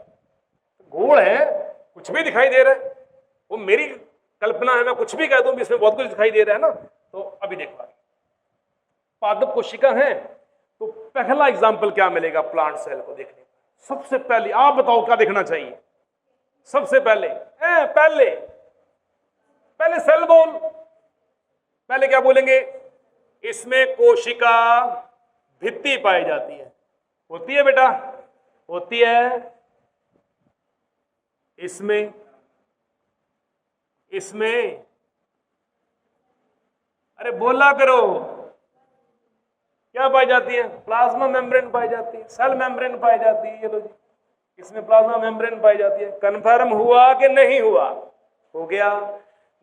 घोड़ है, कुछ भी दिखाई दे रहा है, वो मेरी कल्पना है, मैं कुछ भी कह दूं भी इसमें बहुत कुछ दिखाई दे रहा है ना। तो अभी देखो, पादप कोशिका है, तो पहला एग्जाम्पल क्या मिलेगा प्लांट सेल को देखने? सबसे पहले आप बताओ क्या देखना चाहिए? सबसे पहले पहले सेल बोल, पहले क्या बोलेंगे? इसमें कोशिका भित्ति पाई जाती है। होती है बेटा, होती है। इसमें अरे बोला करो, क्या पाई जाती है? प्लाज्मा मेम्ब्रेन पाई जाती है, सेल मेम्ब्रेन पाई जाती है। ये लो जी, इसमें प्लाज्मा मेम्ब्रेन पाई जाती है। कंफर्म हुआ कि नहीं हुआ? हो गया।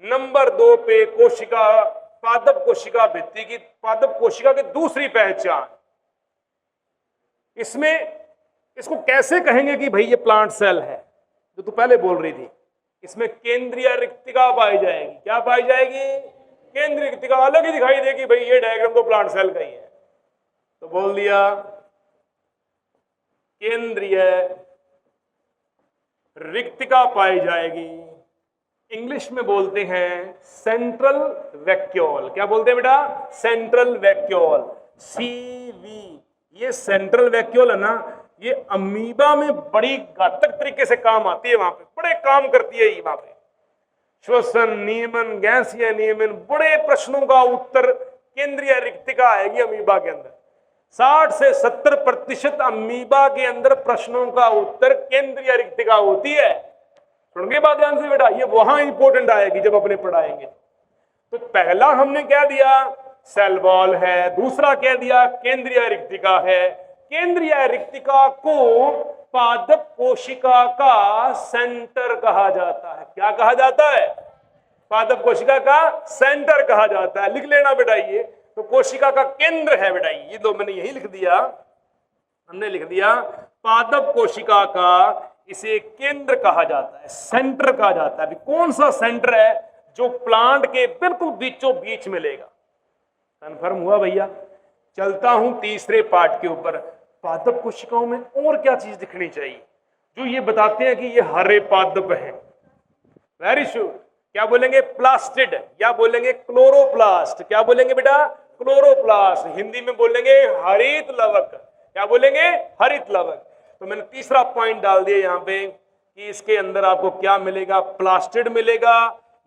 नंबर 2 पे कोशिका, पादप कोशिका भित्ति की, पादप कोशिका की दूसरी पहचान, इसमें इसको कैसे कहेंगे कि भाई ये प्लांट सेल है? जो तू पहले बोल रही थी, इसमें केंद्रीय रिक्तिका पाई जाएगी। क्या पाई जाएगी? केंद्रीय रिक्तिका। अलग ही दिखाई देगी भाई, ये डायग्राम तो प्लांट सेल का ही है। तो बोल दिया केंद्रीय रिक्तिका पाई जाएगी। इंग्लिश में बोलते हैं सेंट्रल वैक्यूल। क्या बोलते हैं बेटा? Central vacuole, CV। ये सेंट्रल वैक्यूल है ना, ये अमीबा में बड़ी घातक तरीके से काम आती है, वहां पे बड़े काम करती है ये। वहां पे श्वसन नियमन, गैसीय नियमन, बड़े प्रश्नों का उत्तर केंद्रीय रिक्तिका आएगी अमीबा के अंदर। 60 से 70% अमीबा के अंदर प्रश्नों का उत्तर केंद्रीय रिक्तिका होती है। सुन के बाद ध्यान से बेटा, ये वहां इंपॉर्टेंट आएगी जब अपने पढ़ाएंगे। तो पहला हमने क्या दिया? सेल वॉल है। दूसरा क्या दिया? केंद्रीय रिक्तिका है। केंद्रीय रिक्तिका को पादप कोशिका का सेंटर कहा जाता है। क्या कहा जाता है? पादप कोशिका का सेंटर कहा जाता है। लिख लेना बेटा, ये तो कोशिका का केंद्र है बेटा। ये दो मैंने यही लिख दिया, हमने लिख दिया पादप कोशिका का, इसे केंद्र कहा जाता है, सेंटर कहा जाता है। अभी कौन सा सेंटर है? जो प्लांट के बिल्कुल बीचों बीच मिलेगा। कंफर्म हुआ भैया? चलता हूं तीसरे पार्ट के ऊपर। पादप कोशिकाओं में और क्या चीज दिखनी चाहिए जो ये बताते हैं कि ये हरे पादप हैं? Very sure. क्या बोलेंगे? प्लास्टिड, या बोलेंगे क्लोरोप्लास्ट। क्या बोलेंगे बेटा? क्लोरोप्लास्ट। हिंदी में बोलेंगे हरित लवक। क्या बोलेंगे? हरित लवक। तो मैंने तीसरा पॉइंट डाल दिया यहाँ पे कि इसके अंदर आपको क्या मिलेगा? प्लास्टिड मिलेगा,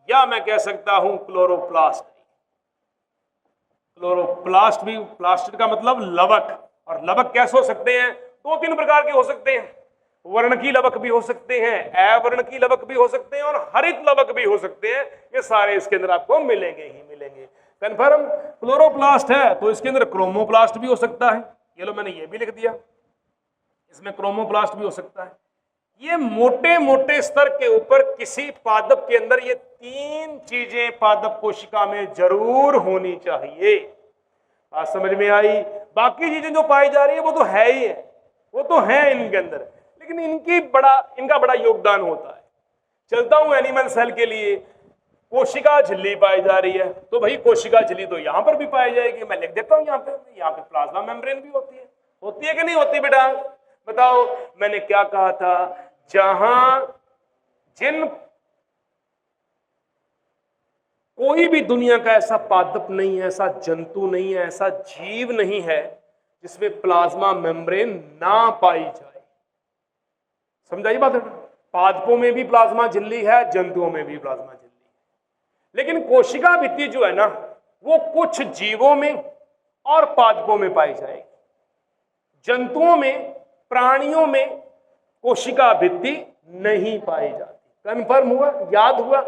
या मैं कह सकता हूं क्लोरोप्लास्ट। क्लोरोप्लास्ट भी, प्लास्टिड का मतलब लवक। और लवक कैसे हो सकते हैं? 2-3 प्रकार के हो सकते हैं। वर्णकी लवक भी हो सकते हैं, अवर्णकी लवक भी हो सकते हैं, और हरित लवक भी हो सकते हैं। ये सारे इसके अंदर आपको मिलेंगे ही मिलेंगे। कंफर्म? क्लोरोप्लास्ट है तो इसके अंदर क्रोमोप्लास्ट भी हो सकता है। ये लो मैंने ये भी लिख दिया। इसमें क्रोमोप्लास्ट भी हो सकता है। ये मोटे मोटे स्तर के ऊपर किसी पादप के अंदर ये तीन चीजें पादप कोशिका में जरूर होनी चाहिए। बात समझ में आई? बाकी चीजें जो पाई जा रही है वो तो है ही है, वो तो है इनके अंदर, लेकिन इनका बड़ा योगदान होता है। चलता हूं एनिमल सेल के लिए, कोशिका झिल्ली पाई जा रही है, तो भाई कोशिका झिल्ली तो यहां पर भी पाई जाएगी। मैं लिख देता हूं यहाँ पे प्लाज्मा मेम्ब्रेन भी होती है कि नहीं होती बेटा? बताओ, मैंने क्या कहा था? जिन कोई भी दुनिया का ऐसा पादप नहीं है, ऐसा जंतु नहीं है, ऐसा जीव नहीं है जिसमें प्लाज्मा मेम्ब्रेन ना पाई जाए। समझाइए बात है? पादपों में भी प्लाज्मा झिल्ली है, जंतुओं में भी प्लाज्मा झिल्ली है, लेकिन कोशिका भित्ति जो है ना, वो कुछ जीवों में और पादपों में पाई जाएगी। जंतुओं में, प्राणियों में कोशिका भित्ति नहीं पाई जाती। कन्फर्म हुआ? याद हुआ?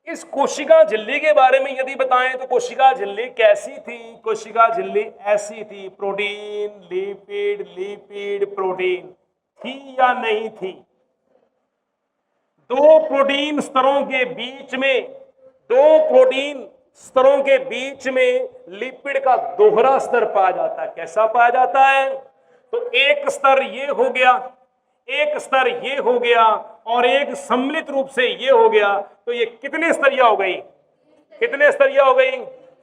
इस कोशिका झिल्ली के बारे में यदि बताएं तो कोशिका झिल्ली कैसी थी? कोशिका झिल्ली ऐसी थी, प्रोटीन लिपिड लिपिड प्रोटीन। थी या नहीं थी? दो प्रोटीन स्तरों के बीच में लिपिड का दोहरा स्तर पाया जाता है। कैसा पाया जाता है? तो एक स्तर ये हो गया, एक स्तर ये हो गया, और एक सम्मिलित रूप से ये हो गया। तो ये कितने स्तरीय हो गई? कितने स्तरीय हो गई?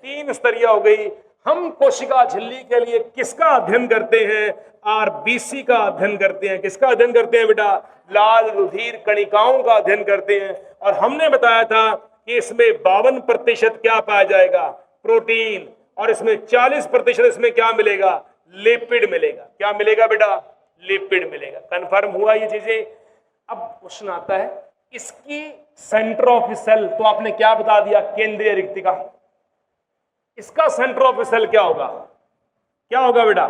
3 स्तरीय हो गई। हम कोशिका झिल्ली के लिए किसका अध्ययन करते हैं? आरबीसी का अध्ययन करते हैं। किसका अध्ययन करते हैं बेटा? लाल रुधिर कणिकाओं का अध्ययन करते हैं। और हमने बताया था कि इसमें 52% क्या पाया जाएगा? प्रोटीन। और इसमें 40% इसमें क्या मिलेगा? लिपिड मिलेगा। क्या मिलेगा बेटा? लिपिड मिलेगा। कंफर्म हुआ ये चीजें? अब क्वेश्चन आता है, इसकी सेंटर ऑफ सेल तो आपने क्या बता दिया? केंद्रीय रिक्तिका। इसका सेंटर ऑफ सेल क्या होगा? क्या होगा बेटा?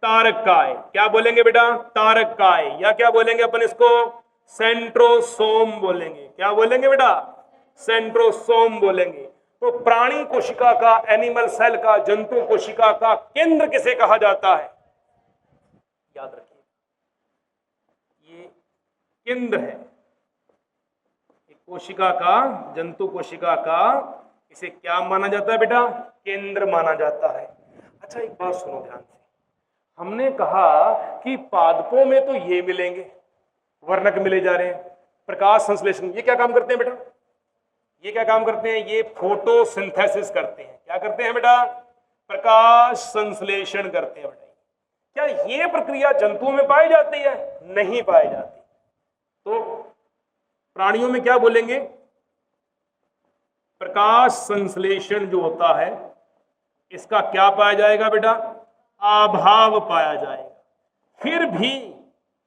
तारकाय। क्या बोलेंगे बेटा? तारकाय। या क्या बोलेंगे अपन इसको? सेंट्रोसोम बोलेंगे। क्या बोलेंगे बेटा? सेंट्रोसोम बोलेंगे। तो प्राणी कोशिका का, एनिमल सेल का, जंतु कोशिका का केंद्र किसे कहा जाता है? याद रखिए, ये केंद्र है कोशिका का, जंतु कोशिका का। इसे क्या माना जाता है बेटा? केंद्र माना जाता है। अच्छा, एक बात सुनो ध्यान से। हमने कहा कि पादपों में तो ये मिलेंगे, वर्णक मिले जा रहे हैं, प्रकाश संश्लेषण। ये क्या काम करते हैं बेटा? ये क्या काम करते हैं? ये फोटोसिंथेसिस करते हैं। क्या करते हैं बेटा? प्रकाश संश्लेषण करते हैं बेटा। क्या ये प्रक्रिया जंतुओं में पाई जाती है? नहीं पाई जाती। तो प्राणियों में क्या बोलेंगे? प्रकाश संश्लेषण जो होता है, इसका क्या पाया जाएगा बेटा? अभाव पाया जाएगा। फिर भी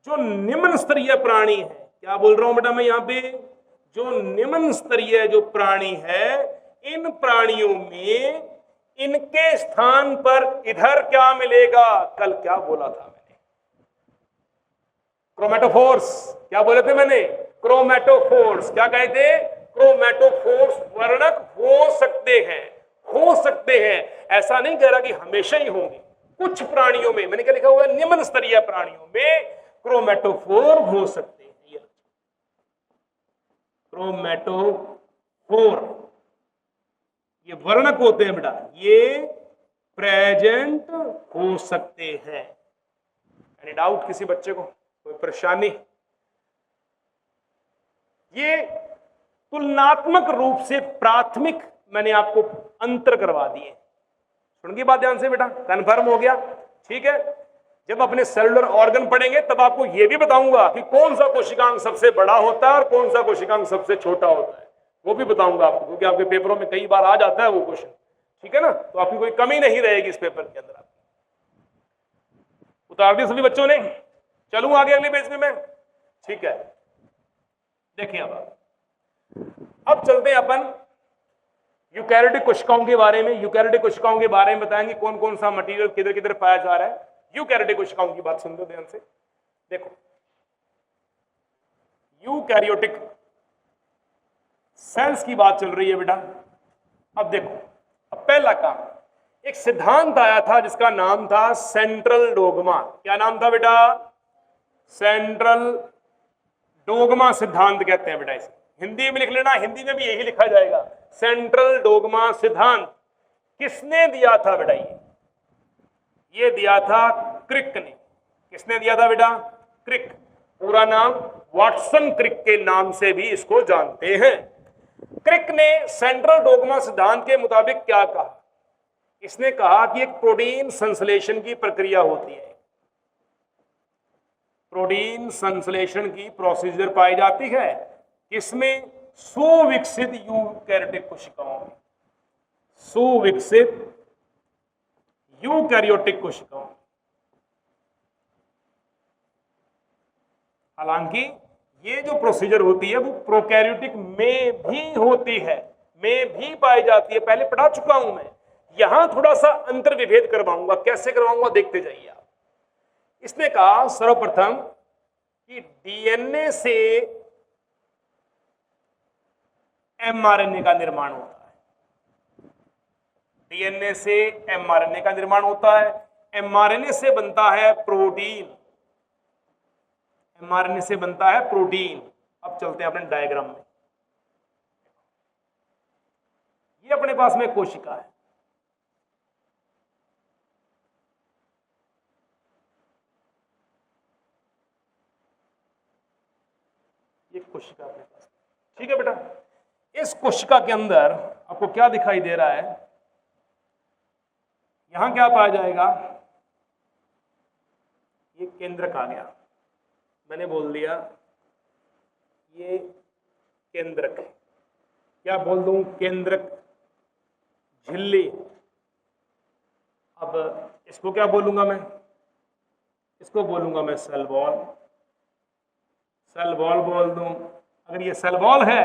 जो निम्न स्तरीय प्राणी है, क्या बोल रहा हूं बेटा मैं यहां पे? जो निम्न स्तरीय जो प्राणी है, इन प्राणियों में इनके स्थान पर इधर क्या मिलेगा? कल क्या बोला था मैंने? क्रोमेटोफोर्स। क्या बोले थे मैंने? क्रोमेटोफोर्स। क्या कहे थे? क्रोमेटोफोर्स वर्णक हो सकते हैं, हो सकते हैं। ऐसा नहीं कह रहा कि हमेशा ही होंगे। कुछ प्राणियों में, मैंने क्या लिखा हुआ है? निम्न स्तरीय प्राणियों में क्रोमेटोफोर हो सकते हैं। ये क्रोमेटोफोर, ये वर्णक होते हैं बेटा, ये प्रेजेंट हो सकते हैं। एनी डाउट किसी बच्चे को? कोई परेशानी? ये तुलनात्मक रूप से प्राथमिक मैंने आपको अंतर करवा दिए। सुन की बात ध्यान से बेटा, कंफर्म हो गया? ठीक है। जब अपने सेलुलर ऑर्गन पढ़ेंगे तब आपको यह भी बताऊंगा कि कौन सा कोशिकांग सबसे बड़ा होता है और कौन सा कोशिकांग सबसे छोटा होता है, वो भी बताऊंगा आपको, क्योंकि आपके पेपरों में कई बार आ जाता है वो क्वेश्चन। ठीक है ना? तो आपकी कोई कमी नहीं रहेगी इस पेपर के अंदर। उतार दिए सभी बच्चों ने? चलूं आगे अगले पेज में मैं? ठीक है, देखिए अब चलते हैं अपन यूकैरियोटिक कोशिकाओं के बारे में। यूकैरियोटिक कोशिकाओं के बारे में बताएंगे कौन कौन सा मटेरियल किधर किधर पाया जा रहा है। यूकैरियोटिक कोशिकाओं की बात सुन लो ध्यान से। देखो, यूकैरियोटिक सेल्स की बात चल रही है बेटा। अब देखो, अब पहला काम, एक सिद्धांत आया था जिसका नाम था सेंट्रल डोगमा। क्या नाम था बेटा? सेंट्रल डोगमा सिद्धांत कहते हैं बेटा इसे। हिंदी में लिख लेना, हिंदी में भी यही लिखा जाएगा, सेंट्रल डोगमा सिद्धांत। किसने दिया था बेटा? ये दिया था क्रिक ने। किसने दिया था बेटा? क्रिक। पूरा नाम वाटसन क्रिक के नाम से भी इसको जानते हैं। क्रिक ने सेंट्रल डोगमा सिद्धांत के मुताबिक क्या कहा? इसने कहा कि एक प्रोटीन संश्लेषण की प्रक्रिया होती है, प्रोटीन संश्लेषण की प्रोसीजर पाई जाती है किसमें? सुविकसित यूकैरियोटिक कोशिकाओं में, सुविकसित यूकैरियोटिक कोशिकाओं। हालांकि ये जो प्रोसीजर होती है वो प्रोकैरियोटिक में भी होती है, में भी पाई जाती है, पहले पढ़ा चुका हूं मैं। यहां थोड़ा सा अंतर विभेद करवाऊंगा। कैसे करवाऊंगा देखते जाइए आप। इसने कहा सर्वप्रथम कि डीएनए से एमआरएनए का निर्माण होता है, डीएनए से एमआरएनए का निर्माण होता है, एमआरएनए से बनता है प्रोटीन, एमआरएनए से बनता है प्रोटीन। अब चलते हैं अपने डायग्राम में। ये अपने पास में कोशिका है, ये कोशिका अपने पास, ठीक है बेटा। इस कोशिका के अंदर आपको क्या दिखाई दे रहा है? यहां क्या पाया जाएगा? ये केंद्रक आ गया, मैंने बोल दिया ये केंद्रक है। क्या बोल दूं? केंद्रक झिल्ली। अब इसको क्या बोलूंगा मैं? इसको बोलूंगा मैं सेल वॉल, सेल वॉल बोल दूं। अगर ये सेल वॉल है,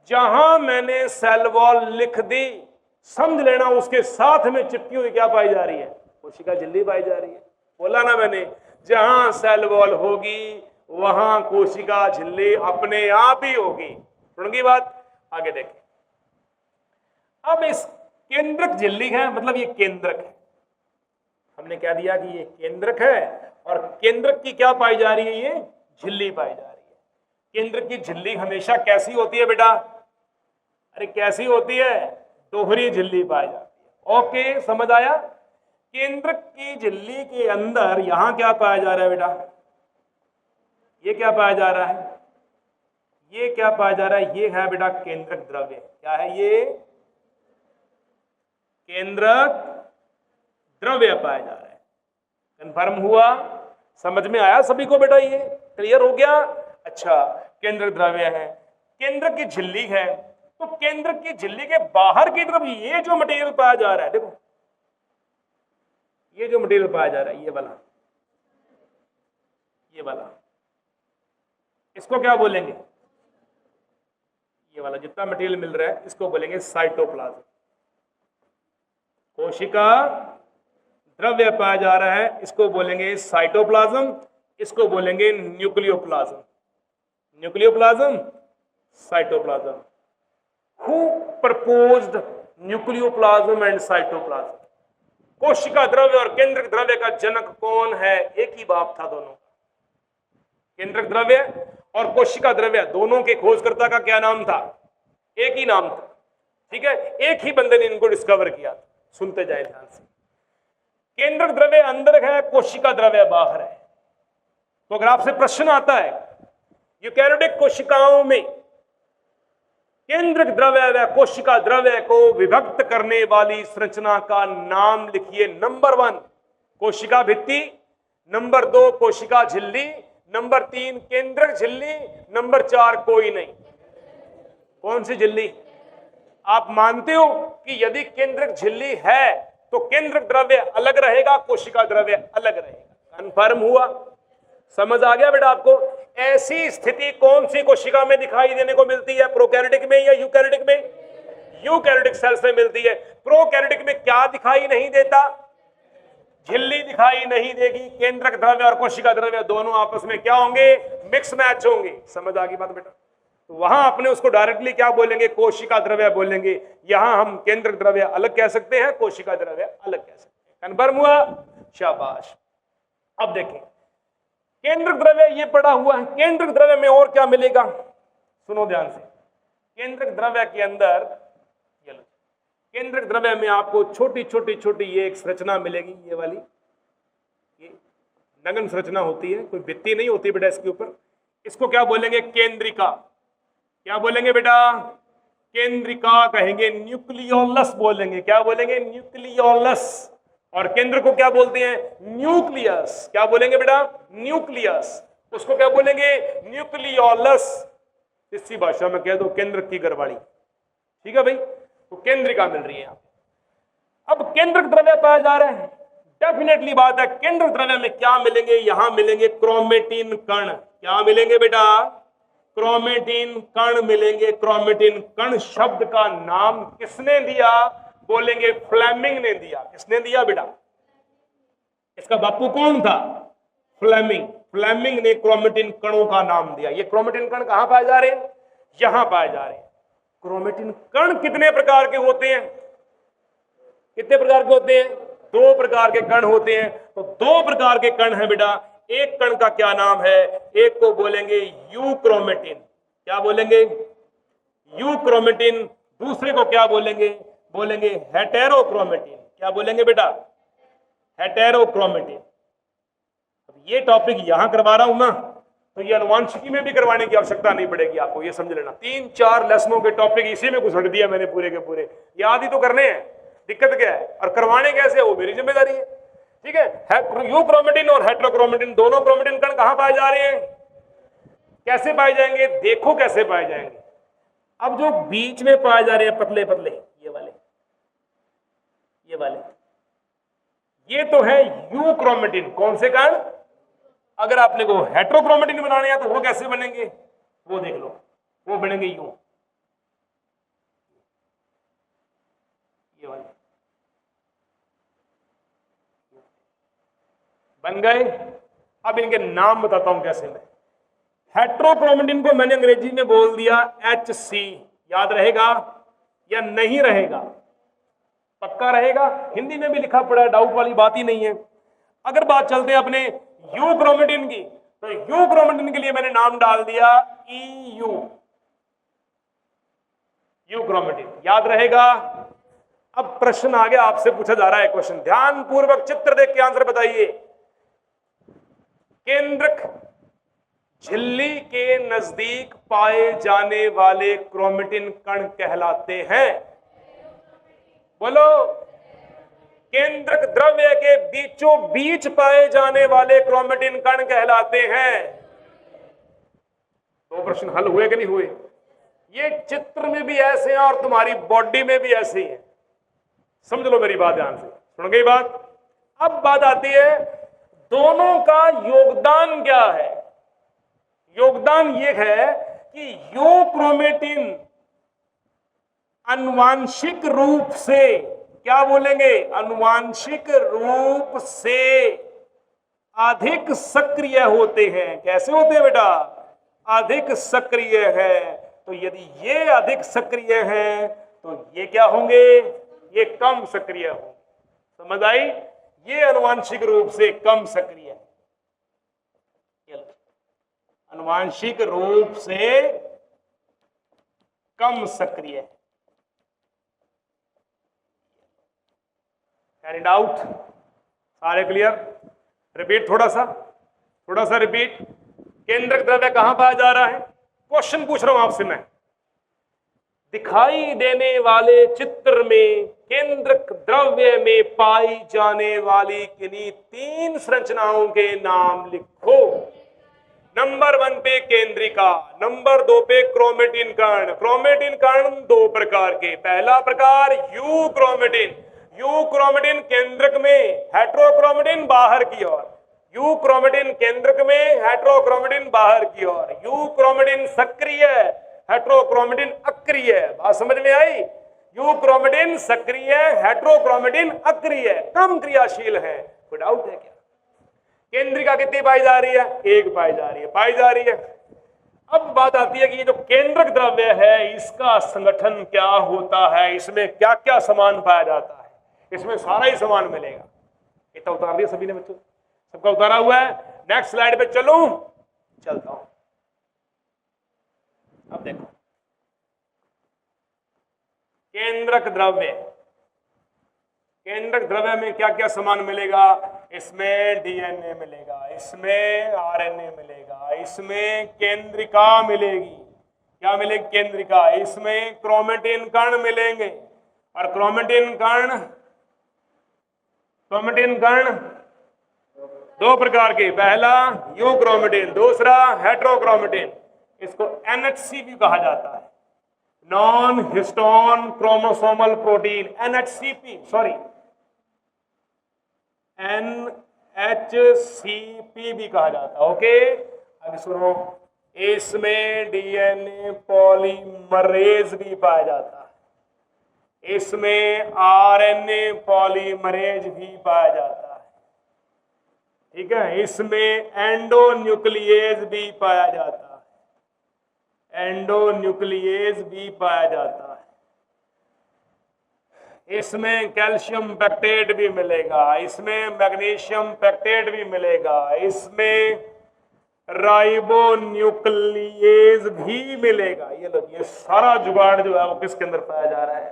जहां मैंने सेल वॉल लिख दी, समझ लेना उसके साथ में चिपकी हुई क्या पाई जा रही है? कोशिका झिल्ली पाई जा रही है। बोला ना मैंने, जहां सेल वॉल होगी वहां कोशिका झिल्ली अपने आप ही होगी। सुनगी बात? आगे देखें। अब इस केंद्रक झिल्ली है, मतलब ये केंद्रक है। हमने क्या दिया कि ये केंद्रक है और केंद्रक की क्या पाई जा रही है? ये झिल्ली पाई जा रही है। केंद्रक की झिल्ली हमेशा कैसी होती है बेटा? अरे कैसी होती है? दोहरी झिल्ली पाई जाती है। ओके, समझ आया? केंद्रक की झिल्ली के अंदर यहां क्या पाया जा रहा है बेटा? ये क्या पाया जा रहा है? ये क्या पाया जा रहा है? ये है बेटा केंद्रक द्रव्य। क्या है ये? केंद्रक द्रव्य पाया जा रहा है। कंफर्म हुआ? समझ में आया सभी को बेटा? ये क्लियर हो गया? अच्छा, केंद्रक द्रव्य है, केंद्रक की झिल्ली है, तो केंद्रक की झिल्ली के बाहर की तरफ ये जो मटेरियल पाया जा रहा है, देखो ये जो मटेरियल पाया जा रहा है, ये वाला, ये वाला, इसको क्या बोलेंगे? ये वाला जितना मटेरियल मिल रहा है इसको बोलेंगे साइटोप्लाज्म। कोशिका द्रव्य पाया जा रहा है, इसको बोलेंगे साइटोप्लाज्म, इसको बोलेंगे nucleoplasm. Nucleoplasm, cytoplasm. Who proposed nucleoplasm and cytoplasm? कोशिका द्रव्य और केंद्रक द्रव्य का जनक कौन है? एक ही बाप था दोनों। केंद्रक द्रव्य और कोशिका द्रव्य दोनों के खोजकर्ता का क्या नाम था? एक ही नाम था, ठीक है। एक ही बंदे ने इनको डिस्कवर किया। सुनते जाए ध्यान से। केंद्रक द्रव्य अंदर है, कोशिका द्रव्य बाहर है। तो अगर आपसे प्रश्न आता है यूकैरियोटिक कोशिकाओं में केंद्रक द्रव्य व कोशिका द्रव्य को विभक्त करने वाली संरचना का नाम लिखिए। नंबर 1 कोशिका भित्ति, नंबर 2 कोशिका झिल्ली, नंबर 3 केंद्रक झिल्ली, नंबर 4 कोई नहीं। कौन सी झिल्ली? आप मानते हो कि यदि केंद्रक झिल्ली है तो केंद्रक द्रव्य अलग रहेगा, कोशिका द्रव्य अलग रहेगा। कन्फर्म हुआ? समझ आ गया बेटा आपको? ऐसी स्थिति कौन सी कोशिका में दिखाई देने को मिलती है? प्रोकैरियोटिक में या यूकैरियोटिक में? यूकैरियोटिक सेल्स में मिलती है। प्रोकैरियोटिक में क्या दिखाई नहीं देता? झिल्ली दिखाई नहीं देगी। केंद्रक द्रव्य और कोशिका द्रव्य दोनों आपस में क्या होंगे? मिक्स मैच होंगे। समझ आ गई बात बेटा? तो वहां अपने उसको डायरेक्टली क्या बोलेंगे? कोशिका द्रव्य बोलेंगे। यहां हम केंद्रक द्रव्य अलग कह सकते हैं, कोशिका द्रव्य अलग कह सकते हैं। कन्फर्म हुआ? शाबाश। अब देखें, केंद्रक द्रव्य ये पड़ा हुआ है। केंद्रक द्रव्य में और क्या मिलेगा, सुनो ध्यान से। केंद्रक द्रव्य के अंदर, ये लो, केंद्रक द्रव्य में आपको छोटी छोटी छोटी ये एक संरचना मिलेगी, ये वाली, ये नगन संरचना होती है, कोई भित्ति नहीं होती बेटा इसके ऊपर। इसको क्या बोलेंगे, केंद्रिका। क्या बोलेंगे बेटा, केंद्रिका कहेंगे, न्यूक्लियोलस बोलेंगे। क्या बोलेंगे, न्यूक्लियोलस। और केंद्र को क्या बोलते हैं, न्यूक्लियस। क्या बोलेंगे बेटा, न्यूक्लियस। उसको क्या बोलेंगे, न्यूक्लियोलस। इसी भाषा में कह दो केंद्र की गरबाड़ी। ठीक है भाई, तो केंद्रिका मिल रही है। अब केंद्रक द्रव्य पाया जा रहा है, डेफिनेटली बात है। केंद्रक द्रव्य में क्या मिलेंगे, यहां मिलेंगे क्रोमेटिन कण। क्या मिलेंगे बेटा, क्रोमेटिन कण मिलेंगे। क्रोमेटिन कण शब्द का नाम किसने दिया, बोलेंगे फ्लेमिंग ने दिया। किसने दिया बेटा, इसका बापू कौन था, फ्लेमिंग। फ्लेमिंग ने क्रोमेटिन कणों का नाम दिया। ये क्रोमेटिन कण कहां पाए जा रहे हैं, यहां पाए जा रहे हैं। क्रोमेटिन कण कितने प्रकार के होते हैं, कितने प्रकार के होते हैं, 2 प्रकार के कण होते हैं। तो 2 प्रकार के कण हैं बेटा। एक कण का क्या नाम है, एक को बोलेंगे यूक्रोमेटिन। क्या बोलेंगे, यूक्रोमेटिन। दूसरे को क्या बोलेंगे, बोलेंगे हेटेरोक्रोमेटिन। क्या बोलेंगे बेटा, हेटेरोक्रोमेटिन। अब ये टॉपिक यहां करवा रहा हूं ना, तो ये अनुवांशिकी में भी करवाने की आवश्यकता नहीं पड़ेगी आपको, ये समझ लेना। 3-4 लेसनों के टॉपिक इसी में घुसड़ दिया मैंने पूरे के पूरे। याद ही तो करने हैं, दिक्कत क्या है, और करवाने कैसे, वो मेरी जिम्मेदारी है। ठीक है, यूक्रोमेटिन और हेटेरोक्रोमेटिन दोनों क्रोमेटिन कण कहां पाए जा रहे हैं, कैसे पाए जाएंगे, देखो कैसे पाए जाएंगे। अब जो बीच में पाए जा रहे हैं पतले पतले, ये वाले, ये वाले, ये तो है यूक्रोमेटिन। कौन से कण, अगर आपने को हेटेरोक्रोमेटिन बनाने हैं तो वो कैसे बनेंगे, वो देख लो, वो बनेंगे यूं, ये वाले बन गए। अब इनके नाम बताता हूं कैसे मैं। हेटेरोक्रोमेटिन को मैंने अंग्रेजी में बोल दिया HC। याद रहेगा या नहीं रहेगा, पक्का रहेगा। हिंदी में भी लिखा पड़ा है, डाउट वाली बात ही नहीं है। अगर बात चलते हैं अपने यूक्रोमेटिन की, तो यूक्रोमेटिन के लिए मैंने नाम डाल दिया EU, यूक्रोमेटिन। याद रहेगा। अब प्रश्न आ गया, आपसे पूछा जा रहा है क्वेश्चन, ध्यान पूर्वक चित्र देख के आंसर बताइए। केंद्रक झिल्ली के नजदीक पाए जाने वाले क्रोमेटिन कण कहलाते हैं, बोलो। केंद्रक द्रव्य के बीचों बीच पाए जाने वाले क्रोमेटिन कण कहलाते हैं। 2 प्रश्न हल हुए कि नहीं हुए। ये चित्र में भी ऐसे हैं और तुम्हारी बॉडी में भी ऐसे ही है। समझ लो मेरी बात ध्यान से, सुन गई बात। अब बात आती है दोनों का योगदान क्या है। योगदान ये है कि यूक्रोमेटिन अनुवांशिक रूप से, क्या बोलेंगे, अनुवांशिक रूप से अधिक सक्रिय होते हैं। कैसे होते हैं बेटा, अधिक सक्रिय है। तो यदि ये अधिक सक्रिय हैं तो ये क्या होंगे, ये कम सक्रिय होंगे। समझ आई, ये अनुवांशिक रूप से कम सक्रिय है, अनुवांशिक रूप से कम सक्रिय है। एनी डाउट, सारे क्लियर। रिपीट थोड़ा सा रिपीट। केंद्रक द्रव्य कहां पाया जा रहा है, क्वेश्चन पूछ रहा हूं आपसे मैं। दिखाई देने वाले चित्र में केंद्रक द्रव्य में पाई जाने वाली किन्हीं 3 संरचनाओं के नाम लिखो। नंबर 1 पे केंद्रिका, नंबर 2 पे क्रोमेटिन कण। क्रोमेटिन कण 2 प्रकार के। पहला प्रकार यूक्रोमेटिन। यूक्रोमेटिन केंद्रक में, हेटेरोक्रोमेटिन बाहर की ओर। यूक्रोमेटिन केंद्रक में, हेटेरोक्रोमेटिन बाहर की ओर। यूक्रोमेटिन सक्रिय, हेटेरोक्रोमेटिन अक्रिय। बात समझ में आई। यूक्रोमेटिन सक्रिय, हेटेरोक्रोमेटिन अक्रिय, कम क्रियाशील है। कोई डाउट है क्या। केंद्रिका कितनी पाई जा रही है, 1 पाई जा रही है। अब बात आती है कि ये जो केंद्रक द्रव्य है इसका संगठन क्या होता है, इसमें क्या क्या सामान पाया जाता है। इसमें सारा ही सामान मिलेगा। इतना उतार दिया सभी ने बच्चों, सबका उतारा हुआ है। नेक्स्ट स्लाइड पे चलूं, चलता हूं। अब देखो केंद्रक द्रव्य, केंद्रक द्रव्य में क्या क्या सामान मिलेगा? इसमें डीएनए मिलेगा, इसमें आरएनए मिलेगा, इसमें केंद्रिका मिलेगी। क्या मिलेगी? केंद्रिका। इसमें क्रोमेटिन कण मिलेंगे, और क्रोमेटिन कण दो प्रकार के, पहला यूक्रोमेटिन, दूसरा हेट्रोक्रोमेटिन। इसको एनएचसी भी कहा जाता है, non histone chromosomal protein, NHCP, sorry NHCP भी कहा जाता है। ओके, अब सुनो, इसमें डीएनए पॉलीमरेज भी पाया जाता है, इसमें आरएनए पॉलीमरेज भी पाया जाता है, ठीक है। इसमें एंडोन्यूक्लियेज भी पाया जाता है, एंडोन्यूक्लियेज भी पाया जाता है। इसमें कैल्शियम पेक्टेट भी मिलेगा, इसमें मैग्नीशियम पेक्टेट भी मिलेगा, इसमें राइबोन्यूक्लियेज भी मिलेगा। ये लो, ये सारा जुगाड़ जो है वो किसके अंदर पाया जा रहा है?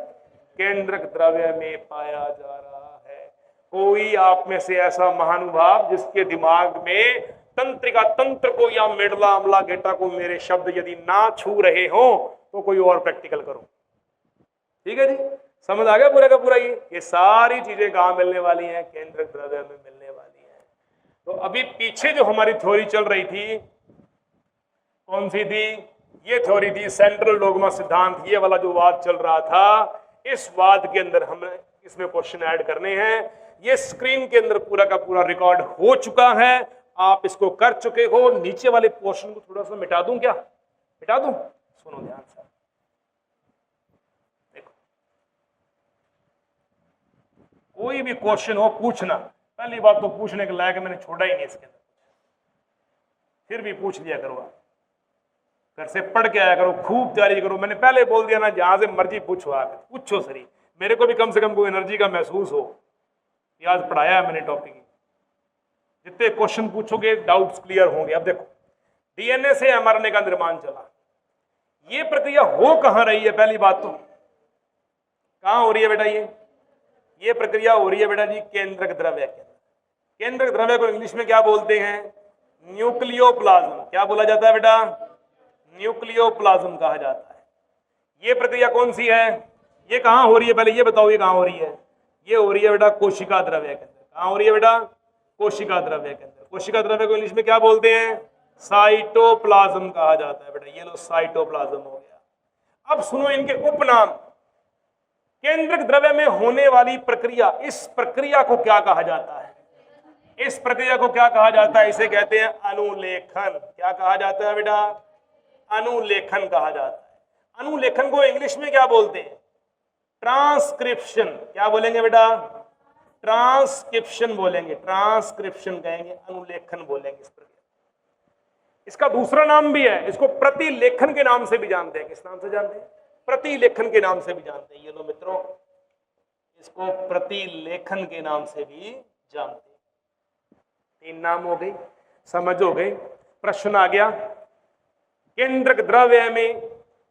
केंद्रक द्रव्य में पाया जा रहा है। कोई आप में से ऐसा महानुभाव जिसके दिमाग में तंत्रिका तंत्र को या मेडला अम्ला गेटा को मेरे शब्द यदि ना छू रहे हो तो कोई और प्रैक्टिकल करो, ठीक है जी। समझ आ गया पूरा का पूरा? ये सारी चीजें कहां मिलने वाली हैं? केंद्रक द्रव्य में मिलने वाली हैं। तो अभी पीछे जो हमारी थ्योरी चल रही थी, कौन सी थी? ये थ्योरी थी सेंट्रल डोगमा सिद्धांत। ये वाला जो वाद चल रहा था, इस वाद के अंदर हमें इसमें क्वेश्चन ऐड करने हैं। ये स्क्रीन के अंदर पूरा का पूरा रिकॉर्ड हो चुका है, आप इसको कर चुके हो। नीचे वाले पोर्शन को थोड़ा सा मिटा दूं क्या? मिटा दूं? सुनो ध्यान से, देखो कोई भी क्वेश्चन हो पूछना। पहली बात तो पूछने के लायक मैंने छोड़ा ही नहीं इसके अंदर, फिर भी पूछ लिया करो। आप घर से पढ़ के आया करो, खूब तैयारी करो। मैंने पहले बोल दिया ना, जहां से मर्जी पूछो, आकर पूछो सही, मेरे को भी कम से कम कोई एनर्जी का महसूस हो। आज पढ़ाया है मैंने टॉपिक, जितने क्वेश्चन पूछोगे डाउट्स क्लियर होंगे। अब देखो, डीएनए से एमआरएनए का निर्माण चला, ये प्रक्रिया हो कहां रही है? पहली बात तो कहां हो रही है बेटा? ये प्रक्रिया हो रही है बेटा जी केंद्रक द्रव्य के अंदर। केंद्रक द्रव्य को इंग्लिश में क्या बोलते हैं? न्यूक्लियोप्लाज्म। क्या बोला जाता है बेटा? न्यूक्लियोप्लाज्म कहा जाता है। ये प्रक्रिया कौन सी है? ये कहां हो रही है? पहले ये बताओ, ये कहां हो रही है? ये हो रही है बेटा कोशिका द्रव्य के अंदर। कहां हो रही है बेटा? कोशिका द्रव्य के अंदर। कोशिका द्रव्य को इंग्लिश में क्या बोलते हैं? साइटोप्लाज्म कहा जाता है बेटा। ये लो, साइटोप्लाज्म हो गया। अब सुनो इनके उपनाम। केंद्रक द्रव्य में होने वाली प्रक्रिया, इस प्रक्रिया को क्या कहा जाता है? इस प्रक्रिया को क्या कहा जाता है? इसे कहते हैं अनुलेखन। क्या कहा जाता है बेटा? अनुलेखन कहा जाता है। अनुलेखन को इंग्लिश में क्या बोलते हैं? ट्रांसक्रिप्शन। क्या बोलेंगे बेटा? ट्रांसक्रिप्शन बोलेंगे, ट्रांसक्रिप्शन कहेंगे, अनुलेखन बोलेंगे इस प्रक्रिया। इसका दूसरा नाम भी है, इसको प्रतिलेखन के नाम से भी जानते हैं। किस नाम से जानते हैं? प्रतिलेखन के नाम से भी जानते हैं। ये लो मित्रों, इसको प्रतिलेखन के नाम से भी जानते हैं। 3 नाम हो गई, समझ हो गई। प्रश्न आ गया, केंद्रक द्रव्य में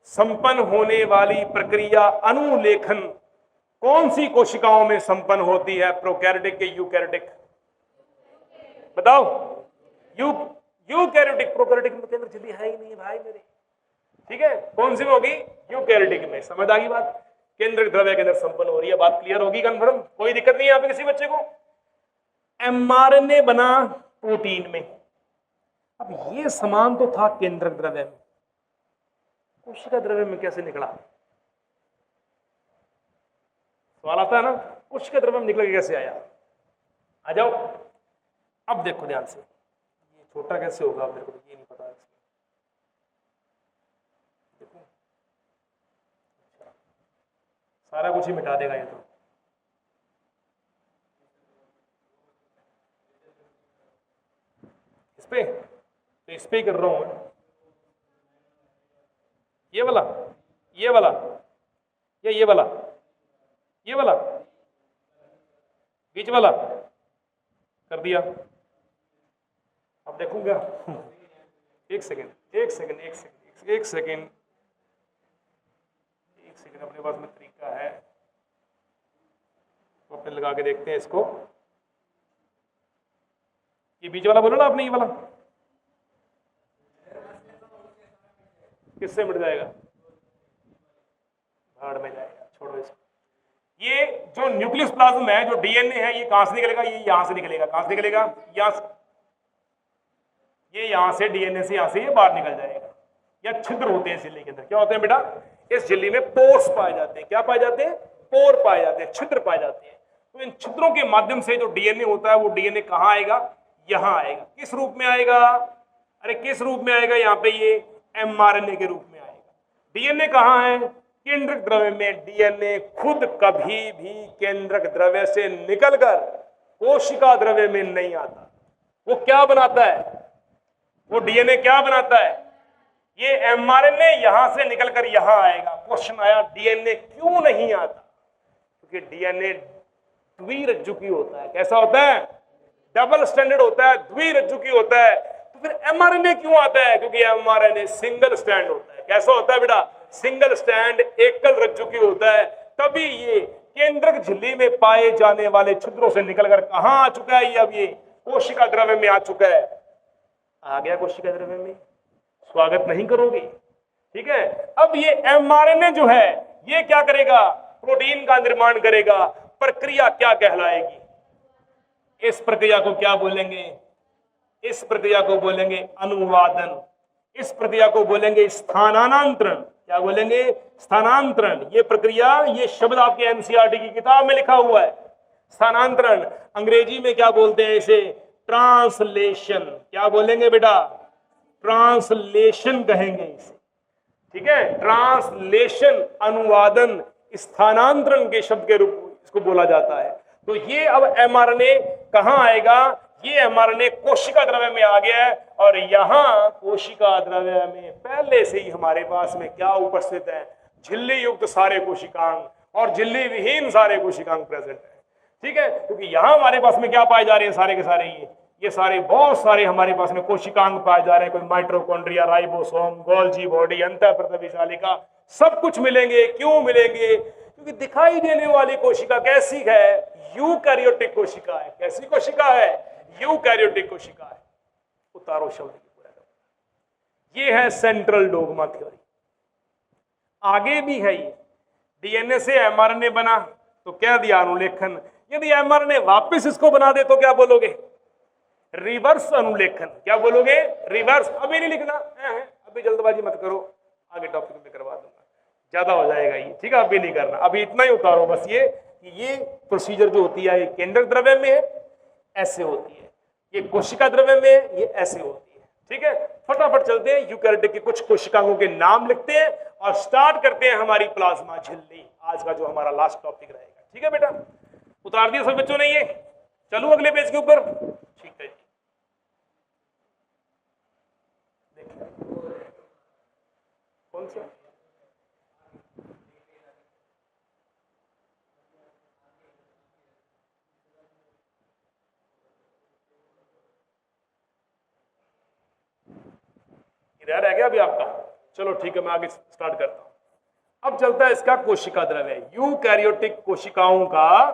संपन्न होने वाली प्रक्रिया अनुलेखन कौन सी कोशिकाओं में संपन्न होती है? प्रोकैरियोटिक के यूकैरियोटिक? बताओ। यूकैरियोटिक। प्रोकैरियोटिक में केंद्र झिल्ली है ही नहीं भाई मेरे, ठीक है। कौन सी में होगी? यूकैरियोटिक में। समझ आ गई बात? केंद्रक द्रव्य के अंदर संपन्न हो रही है। बात क्लियर होगी? कंफर्म? कोई दिक्कत नहीं है यहाँ पे किसी बच्चे को? एमआरएनए बना प्रोटीन में। अब ये समान तो था केंद्रक द्रव्य में, कोशिका द्रव्य में कैसे निकला? सवाल आता है ना, कोशिका द्रव्य में निकल के कैसे आया? आ जाओ। अब देखो ध्यान से, ये छोटा कैसे होगा मेरे को ये नहीं पता। देखो सारा कुछ ही मिटा देगा ये तो। इस पे कर रहा हूं मैं। ये वाला, ये वाला, या ये वाला, ये वाला, बीच वाला कर दिया। अब देखूंगा। एक सेकेंड एक सेकेंड एक सेकेंड एक सेकेंड एक सेकेंड, अपने पास में तरीका है, तो अपने लगा के देखते हैं इसको। ये बीच वाला बोलो ना आपने, ये वाला किससे मिट जाएगा? भाड़ में जाएगा, छोड़ो इसको। ये जो न्यूक्लियस प्लाज्म है, जो डीएनए है, ये कहां से निकलेगा? ये यहां से निकलेगा। कहां से निकलेगा? यहां से। ये यहां से डीएनए से यहां से ये बाहर निकल जाएगा। या छिद्र होते हैं इस झिल्ली के अंदर। क्या होते हैं बेटा? इस झिल्ली में पोर्स पाए जाते हैं। क्या पाए जाते हैं? पोर पाए जाते हैं, छिद्र पाए जाते हैं। तो इन छिद्रों के माध्यम से जो डीएनए होता है, वो डीएनए कहां आएगा? यहां आएगा। किस रूप में आएगा? अरे किस रूप में आएगा? यहाँ पे ये एमआरएनए के रूप में आएगा। डीएनए कहां है? केंद्रक द्रव्य में। डीएनए खुद कभी भी केंद्रक द्रव्य से निकलकर कोशिका द्रव्य में नहीं आता। वो क्या बनाता है? वो डीएनए क्या बनाता है? ये एमआरएनए यहां से निकलकर यहां आएगा। क्वेश्चन आया डीएनए क्यों नहीं आता? क्योंकि डीएनए द्विरज्जुकी होता है। कैसा होता है? डबल स्टैंडर्ड होता है, द्विरज्जुकी होता है। तो फिर एमआरएनए क्यों आता है? क्योंकि एमआरएनए सिंगल स्टैंड होता है। कैसा होता है बेटा? सिंगल स्टैंड, एकल रज्जुकी होता है। तभी ये केंद्रक झिल्ली में पाए जाने वाले छिद्रों से निकलकर कहां आ चुका है? ये अब ये कोशिका द्रव्य में आ चुका है। आ गया कोशिका द्रव्य में। स्वागत नहीं करोगे? ठीक है। अब ये एमआरएनए जो है, ये क्या करेगा? प्रोटीन का निर्माण करेगा। प्रक्रिया क्या कहलाएगी? इस प्रक्रिया को क्या बोलेंगे? इस प्रक्रिया को बोलेंगे अनुवादन। इस प्रक्रिया को बोलेंगे स्थानांतरण। क्या बोलेंगे? स्थानांतरण। ये प्रक्रिया, ये शब्द आपके एनसीईआरटी की किताब में लिखा हुआ है। स्थानांतरण। अंग्रेजी में क्या बोलते हैं इसे? ट्रांसलेशन। क्या बोलेंगे बेटा? ट्रांसलेशन कहेंगे इसे। ठीक है। ट्रांसलेशन, अनुवादन, स्थानांतरण के शब्द के रूप इसको बोला जाता है। तो ये अब एमआरएनए कहां आएगा? ये एमआरएनए कोशिका द्रव्य में आ गया है। और यहां कोशिका द्रव्य में पहले से ही हमारे पास में क्या उपस्थित है? झिल्ली युक्त सारे कोशिकांग और झिल्ली विहीन सारे कोशिकांग प्रेजेंट है। ठीक है। क्योंकि यहां हमारे पास में क्या पाए जा रहे हैं? सारे के सारे ये सारे, बहुत सारे हमारे पास में कोशिकांग पाए जा रहे हैं। कोई माइटोकॉन्ड्रिया, राइबोसोम, गोल्जी बॉडी, अंतःप्रतविशालिका, सब कुछ मिलेंगे। क्यों मिलेंगे? क्योंकि दिखाई देने वाली कोशिका कैसी है? यूकैरियोटिक कोशिका है। कैसी कोशिका है? यूकैरियोटिक कोशिका है। उतारो शब्द की पूरा। ये है सेंट्रल डोग्मा थ्योरी। आगे भी है ये। डीएनए से एमआरएनए बना तो क्या दिया? अनुलेखन। यदि एमआरएनए वापस इसको बना दे तो क्या बोलोगे? रिवर्स अनुलेखन। क्या बोलोगे? रिवर्स। अभी नहीं लिखना है, अभी जल्दबाजी मत करो, आगे टॉपिक में करवा दूंगा, ज्यादा हो जाएगा ये। ठीक है। अभी नहीं करना, अभी इतना ही उतारो बस। ये प्रोसीजर जो होती है, ये केंद्रक द्रव्य में ऐसे होती है, ये कोशिका द्रव्य में ये ऐसे होती है। ठीक है। फटाफट चलते हैं, यूकैरियोटिक के कुछ कोशिकाओं के नाम लिखते हैं और स्टार्ट करते हैं हमारी प्लाज्मा झिल्ली, आज का जो हमारा लास्ट टॉपिक रहेगा। ठीक है बेटा, उतार दिया सब बच्चों ने ये? चलो अगले पेज के ऊपर। ठीक है जी, देखिए कौन सा रह गया अभी आपका? चलो ठीक है, मैं आगे स्टार्ट करता हूं। अब चलता है इसका कोशिका द्रव्य। यूकैरियोटिक कोशिकाओं का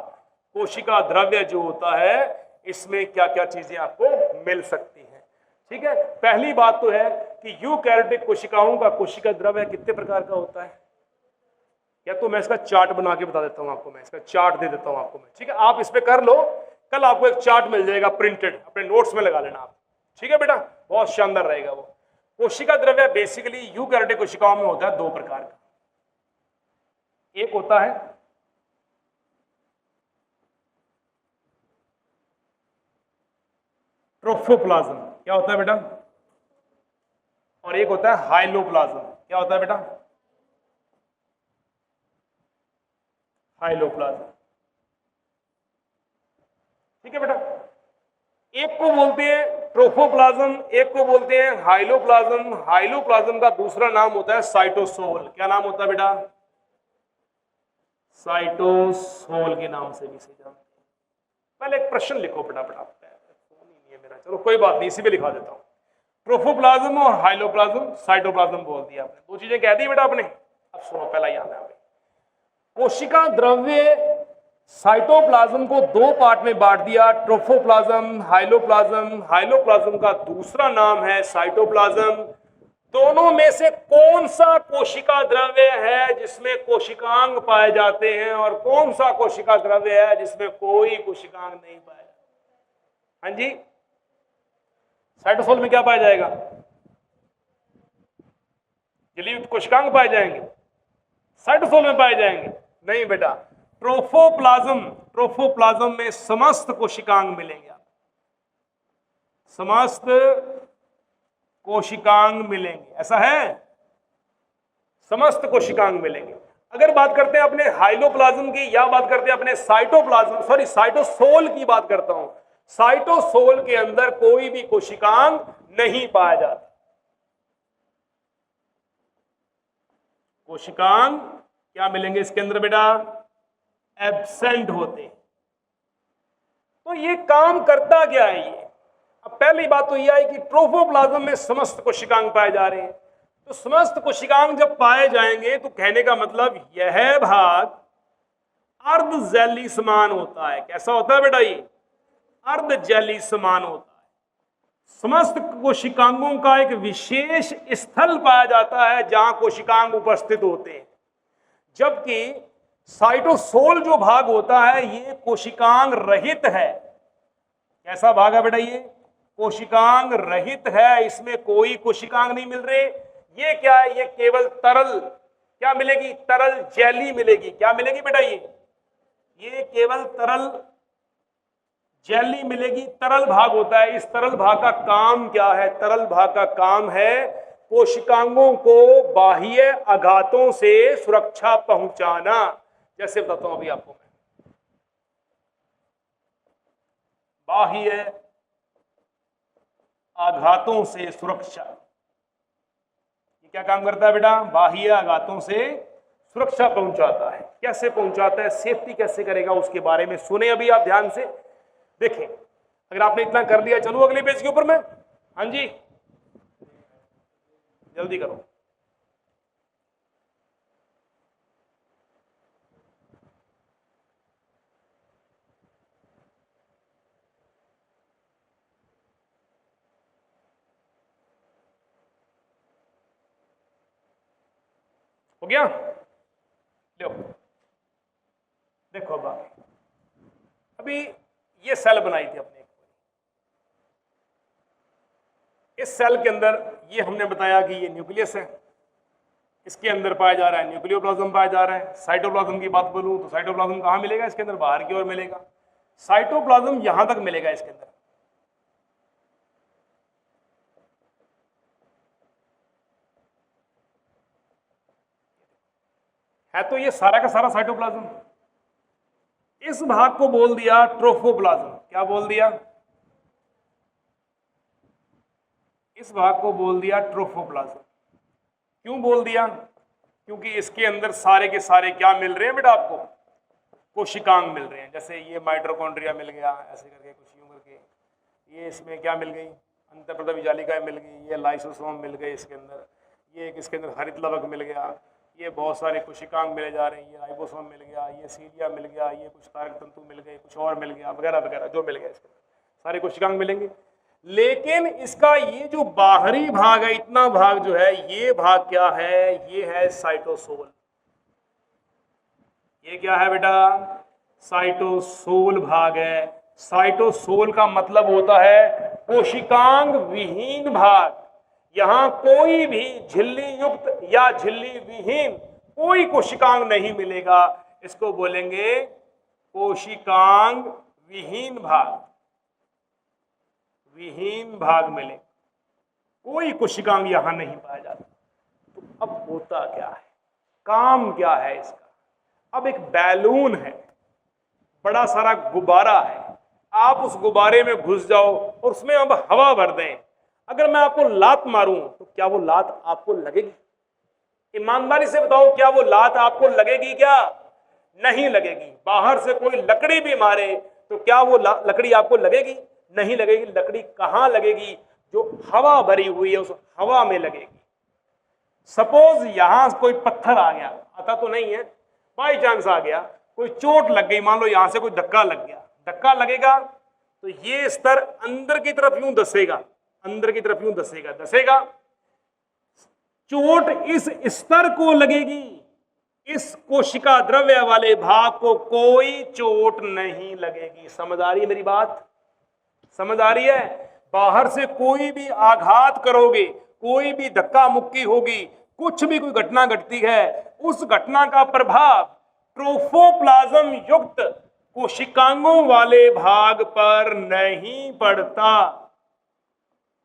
कोशिका द्रव्य जो होता है, इसमें क्या क्या चीजें आपको मिल सकती हैं। ठीक है। पहली बात तो है कि यूकैरियोटिक कोशिकाओं का कोशिका द्रव्य कितने प्रकार का होता है? या तो मैं इसका चार्ट बना के बता देता हूं आपको, मैं इसका चार्ट दे देता हूं आपको मैं। ठीक है, आप इस पे कर लो, कल आपको एक चार्ट मिल जाएगा प्रिंटेड, अपने नोट्स में लगा लेना आप। ठीक है बेटा, बहुत शानदार रहेगा वो। कोशिका द्रव्य बेसिकली यूकैरियोटिक कोशिकाओं में होता है दो प्रकार का। एक होता है ट्रोफोप्लाज्म। क्या होता है बेटा? और एक होता है हाइलोप्लाज्म। क्या होता है बेटा? हाइलोप्लाज्म। ठीक है बेटा, एक को बोलते हैं ट्रोफोप्लाज्म, एक को बोलते हैं हाइलोप्लाज्म। हाइलोप्लाज्म का दूसरा नाम होता है साइटोसोल। क्या नाम होता है बेटा? साइटोसोल के नाम से भी इसे जानते हैं। पहले एक प्रश्न लिखो फटाफट, आप फोन ही नहीं है है, चलो कोई बात नहीं, इसी पे लिखा देता हूं। ट्रोफोप्लाज्म और हाइलोप्लाज्म, साइटोप्लाज्म बोल दिया आपने, दो चीजें कह दी बेटा आपने। अब सुनो, पहला याद है, कोशिका द्रव्य साइटोप्लाज्म को दो पार्ट में बांट दिया, ट्रोफोप्लाज्म, हाइलोप्लाज्म। हाइलोप्लाज्म का दूसरा नाम है साइटोप्लाज्म। दोनों में से कौन सा कोशिका द्रव्य है जिसमें कोशिकांग पाए जाते हैं और कौन सा कोशिका द्रव्य है जिसमें कोई कोशिकांग नहीं पाया जाता? हाँ जी, साइटोसोल में क्या पाया जाएगा? जलीय कोशिकांग पाए जाएंगे, साइटोसोल में पाए जाएंगे? नहीं बेटा, ट्रोफोप्लाज्म में समस्त कोशिकांग मिलेंगे, समस्त कोशिकांग मिलेंगे, ऐसा है, समस्त कोशिकांग मिलेंगे। अगर बात करते हैं अपने हाइलोप्लाज्म की या बात करते हैं अपने साइटोसोल की बात करता हूं, साइटोसोल के अंदर कोई भी कोशिकांग नहीं पाया जाता। कोशिकांग क्या मिलेंगे इसके अंदर बेटा? एब्सेंट होते हैं। तो ये काम करता क्या है ये? अब पहली बात तो यह है कि ट्रोफोप्लाज्म में समस्त कोशिकांग पाए जा रहे हैं। तो समस्त कोशिकांग जब पाए जाएंगे तो कहने का मतलब यह भाग अर्ध जेली समान होता है। कैसा होता है बेटा? ये अर्ध जेली समान होता है। समस्त कोशिकांगों का एक विशेष स्थल पाया जाता है जहां कोशिकांग उपस्थित होते हैं, जबकि साइटोसोल जो भाग होता है ये कोशिकांग रहित है। कैसा भाग है बेटा? ये कोशिकांग रहित है, इसमें कोई कोशिकांग नहीं मिल रहे। ये क्या है? ये केवल तरल क्या मिलेगी? तरल जेली मिलेगी। क्या मिलेगी बेटा? ये केवल तरल जेली मिलेगी, तरल भाग होता है। इस तरल भाग का काम क्या है? तरल भाग का काम है कोशिकांगों को बाह्य आघातों से सुरक्षा पहुंचाना। जैसे बताता हूं अभी आपको मैं, बाह्य आघातों से सुरक्षा, ये क्या काम करता है बेटा? बाह्य आघातों से सुरक्षा पहुंचाता है। कैसे पहुंचाता है? सेफ्टी कैसे करेगा उसके बारे में सुने अभी आप ध्यान से देखें। अगर आपने इतना कर लिया, चलो अगले पेज के ऊपर में। हाँ जी, जल्दी करो। हो गया? लो देखो बात, अभी ये सेल बनाई थी अपने, इस सेल के अंदर ये हमने बताया कि ये न्यूक्लियस है, इसके अंदर पाया जा रहा है न्यूक्लियोप्लाज्म पाया जा रहा है। साइटोप्लाज्म की बात बोलूं तो साइटोप्लाज्म कहां मिलेगा? इसके अंदर बाहर की ओर मिलेगा। साइटोप्लाज्म यहां तक मिलेगा इसके अंदर। है तो ये सारा का सारा साइटोप्लाज्म। इस भाग को बोल दिया ट्रोफोप्लाज्म। क्या बोल दिया? इस भाग को बोल दिया ट्रोफोप्लाज्म। क्यों बोल दिया? क्योंकि इसके अंदर सारे के सारे क्या मिल रहे हैं बेटा आपको? कोशिकांग मिल रहे हैं। जैसे ये माइटोकॉन्ड्रिया मिल गया, ऐसे करके कुछ यूं करके। ये इसमें क्या मिल गई? अंतःप्रदवी जालिका मिल गई। ये लाइसोसोम मिल गए इसके अंदर। ये एक इसके अंदर हरित लवक मिल गया। ये बहुत सारे कोशिकांग मिले जा रहे हैं। ये राइबोसोम मिल गया, ये सीलिया मिल गया, ये कुछ तारक तंतु मिल गए, कुछ और मिल गया, वगैरह वगैरह जो मिल गया इसके अंदर सारे कोशिकांग मिलेंगे। लेकिन इसका ये जो बाहरी भाग है, इतना भाग जो है, ये भाग क्या है? ये है साइटोसोल। ये क्या है बेटा? साइटोसोल भाग है। साइटोसोल का मतलब होता है कोशिकांग विहीन भाग। यहां कोई भी झिल्ली युक्त या झिल्ली विहीन कोई कोशिकांग नहीं मिलेगा। इसको बोलेंगे कोशिकांग विहीन भाग। विहीन भाग मिले, कोई कोशिकांग यहां नहीं पाया जाता। तो अब होता क्या है? काम क्या है इसका? अब एक बैलून है, बड़ा सारा गुब्बारा है। आप उस गुब्बारे में घुस जाओ और उसमें अब हवा भर दें। अगर मैं आपको लात मारूं तो क्या वो लात आपको लगेगी? ईमानदारी से बताओ, क्या वो लात आपको लगेगी? क्या नहीं लगेगी। बाहर से कोई लकड़ी भी मारे तो क्या वो लकड़ी आपको लगेगी? नहीं लगेगी। लकड़ी कहां लगेगी? जो हवा भरी हुई है उस हवा में लगेगी। सपोज यहां कोई पत्थर आ गया, आता तो नहीं है, बाई चांस आ गया, कोई चोट लग गई, मान लो यहां से कोई धक्का लग गया, धक्का लगेगा तो ये स्तर अंदर की तरफ यूं धसेगा, अंदर की तरफ यूं धसेगा, धसेगा, चोट इस स्तर को लगेगी, इस कोशिका द्रव्य वाले भाग को कोई चोट नहीं लगेगी। समझ आ रही है मेरी बात? समझ आ रही है? बाहर से कोई भी आघात करोगे, कोई भी धक्का मुक्की होगी, कुछ भी कोई घटना घटती है, उस घटना का प्रभाव ट्रोफोप्लाज्म युक्त कोशिकांगों वाले भाग पर नहीं पड़ता।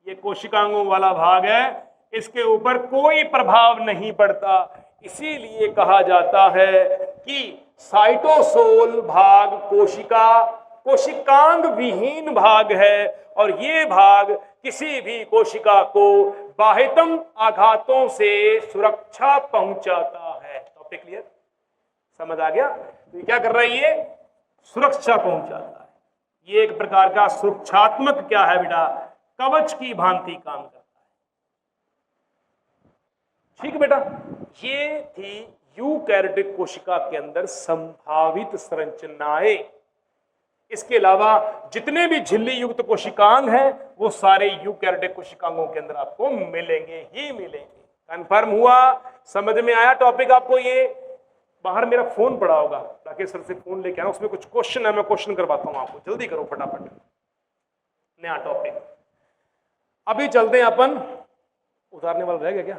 ये कोशिकांगों वाला भाग है, इसके ऊपर कोई प्रभाव नहीं पड़ता। इसीलिए कहा जाता है कि साइटोसोल भाग कोशिकांग विहीन भाग है, और ये भाग किसी भी कोशिका को बाह्यतम आघातों से सुरक्षा पहुंचाता है। Topic clear? समझ आ गया? तो ये क्या कर रहा है? ये सुरक्षा पहुंचाता है। ये एक प्रकार का सुरक्षात्मक क्या है बेटा? कवच की भांति काम करता है। ठीक है बेटा, ये थी यूकैरियोटिक कोशिका के अंदर संभावित संरचनाएं। इसके अलावा जितने भी झिल्ली युक्त कोशिकांग हैं वो सारे यूकैरियोटिक कोशिकांगों के अंदर आपको मिलेंगे ही मिलेंगे। कंफर्म हुआ? समझ में आया टॉपिक आपको? ये बाहर मेरा फोन पड़ा होगा, राकेश सर से फोन लेके आना, उसमें कुछ क्वेश्चन है, मैं क्वेश्चन करवाता हूं आपको, जल्दी करो फटाफट। नया टॉपिक अभी चलते हैं अपन। उतारने वाला रह गया क्या?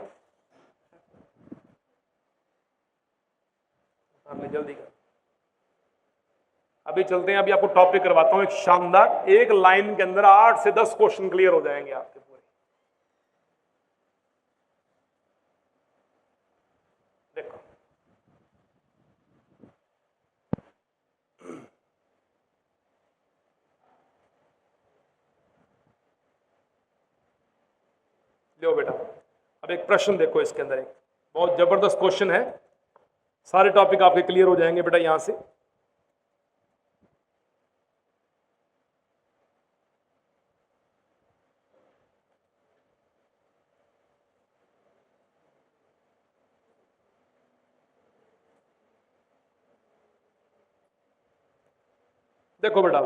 उतारने जल्दी कर। अभी चलते हैं, अभी आपको टॉपिक करवाता हूं एक शानदार, एक लाइन के अंदर 8 से 10 क्वेश्चन क्लियर हो जाएंगे आपके पूरे। देखो लो बेटा, अब एक प्रश्न देखो, इसके अंदर एक बहुत जबरदस्त क्वेश्चन है, सारे टॉपिक आपके क्लियर हो जाएंगे बेटा यहां से। देखो बेटा,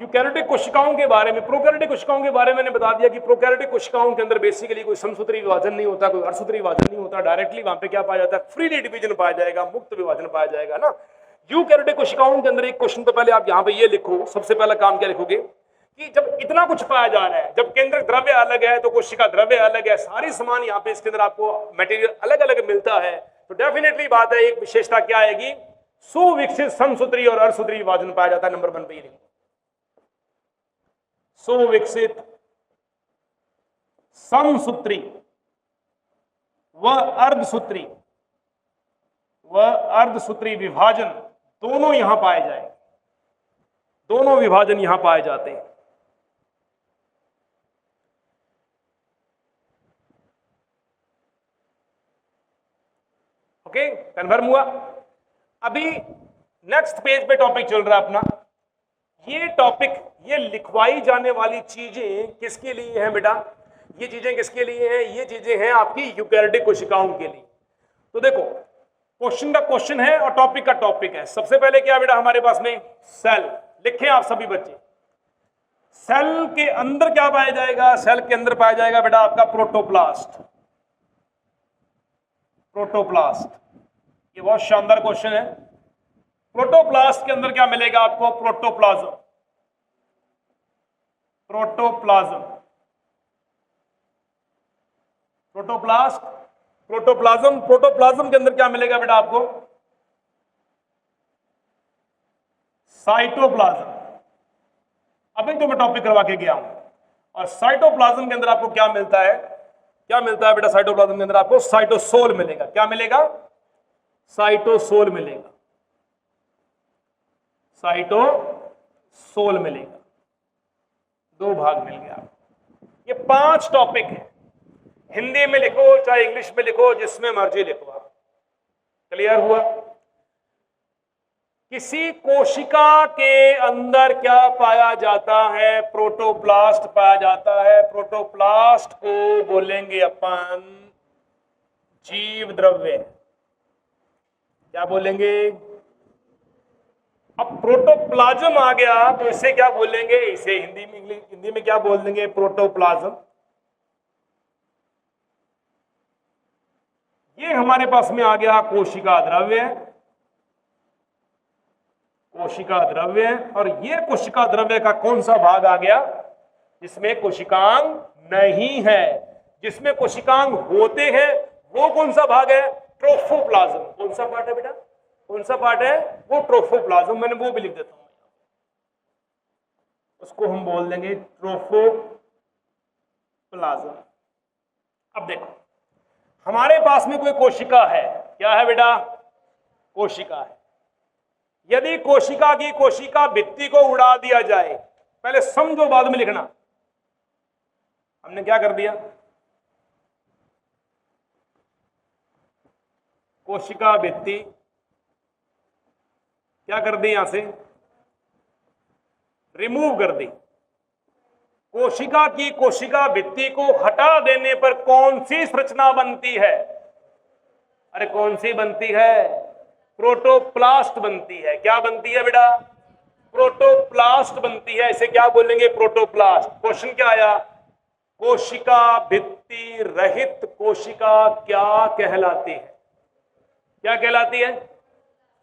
यूकैरियोटिक कोशिकाओं के बारे में, प्रोकैरियोटिक कोशिकाओं के बारे में मैंने बता दिया कि प्रोकैरियोटिक कोशिकाओं के अंदर बेसिकली कोई समसूत्री विभाजन नहीं होता, कोई अर्धसूत्री विभाजन नहीं होता। डायरेक्टली वहां पे क्या पाया जाता है? फ्रीली डिवीजन पाया जाएगा, मुक्त विभाजन पाया जाएगा ना। यूकैरियोटिक कोशिकाओं के अंदर एक क्वेश्चन तो पहले आप यहाँ पे ये लिखो, सबसे पहला काम क्या लिखोगे कि जब इतना कुछ पाया जा रहा है, जब केंद्र द्रव्य अलग है तो कोशिका द्रव्य अलग है, सारी सामान यहाँ पे इसके अंदर आपको मटेरियल अलग अलग मिलता है, तो डेफिनेटली बात है एक विशेषता क्या आएगी? सुविकसित समसूत्री और अर्धसूत्री विभाजन पाया जाता है। नंबर 1 पे ये लिखो, सुविकसित समसूत्री व अर्धसूत्री विभाजन दोनों यहां पाए जाएंगे, दोनों विभाजन यहां पाए जाते हैं। ओके, कन्फर्म हुआ? अभी नेक्स्ट पेज पे टॉपिक चल रहा है अपना। ये टॉपिक, ये लिखवाई जाने वाली चीजें किसके लिए हैं बेटा? ये चीजें किसके लिए हैं? ये चीजें हैं आपकी यूकैरियोटिक कोशिकाओं के लिए। तो देखो, क्वेश्चन का क्वेश्चन है और टॉपिक का टॉपिक है। सबसे पहले क्या बेटा हमारे पास में? सेल। लिखें आप सभी बच्चे, सेल के अंदर क्या पाया जाएगा? सेल के अंदर पाया जाएगा बेटा आपका प्रोटोप्लास्ट। प्रोटोप्लास्ट, ये बहुत शानदार क्वेश्चन है। प्रोटोप्लास्ट के अंदर क्या मिलेगा आपको? Protoplasm. Protoplasm, protoplast, protoplasm. Protoplasm के अंदर क्या मिलेगा बेटा आपको? साइटोप्लाज्म। अभी तो मैं टॉपिक करवा के गया हूं। और साइटोप्लाज्म के अंदर आपको क्या मिलता है? क्या मिलता है बेटा? साइटोप्लाज्म के अंदर आपको साइटोसोल मिलेगा। क्या मिलेगा? साइटोसोल मिलेगा, साइटोसोल मिलेगा। 2 भाग मिल गया। ये 5 टॉपिक है, हिंदी में लिखो चाहे इंग्लिश में लिखो, जिसमें मर्जी लिखो आप। क्लियर हुआ? किसी कोशिका के अंदर क्या पाया जाता है? प्रोटोप्लास्ट पाया जाता है। प्रोटोप्लास्ट को बोलेंगे अपन जीव द्रव्य। क्या बोलेंगे? अब प्रोटोप्लाज्म आ गया तो इसे क्या बोलेंगे? इसे हिंदी में क्या बोल देंगे? प्रोटोप्लाज्म। ये हमारे पास में आ गया कोशिका द्रव्य। कोशिका द्रव्य, और ये कोशिका द्रव्य का कौन सा भाग आ गया? जिसमें कोशिकांग नहीं है। जिसमें कोशिकांग होते हैं वो कौन सा भाग है? ट्रोफोप्लाज्म। कौन सा पार्ट है बेटा? कौन सा पार्ट है? वो ट्रोफोप्लाज्म। मैंने वो भी लिख देता हूं, उसको हम बोल देंगे ट्रोफोप्लाज्म। अब देखो, हमारे पास में कोई कोशिका है। क्या है बेटा? कोशिका है। यदि कोशिका की कोशिका भित्ति को उड़ा दिया जाए, पहले समझो बाद में लिखना। हमने क्या कर दिया? कोशिका भित्ति क्या कर दी? यहां से रिमूव कर दी। कोशिका की कोशिका भित्ति को हटा देने पर कौन सी संरचना बनती है? अरे कौन सी बनती है? प्रोटोप्लास्ट बनती है। क्या बनती है बेटा? प्रोटोप्लास्ट बनती है। इसे क्या बोलेंगे? प्रोटोप्लास्ट। क्वेश्चन क्या आया? कोशिका भित्ति रहित कोशिका क्या कहलाती है? क्या कहलाती है?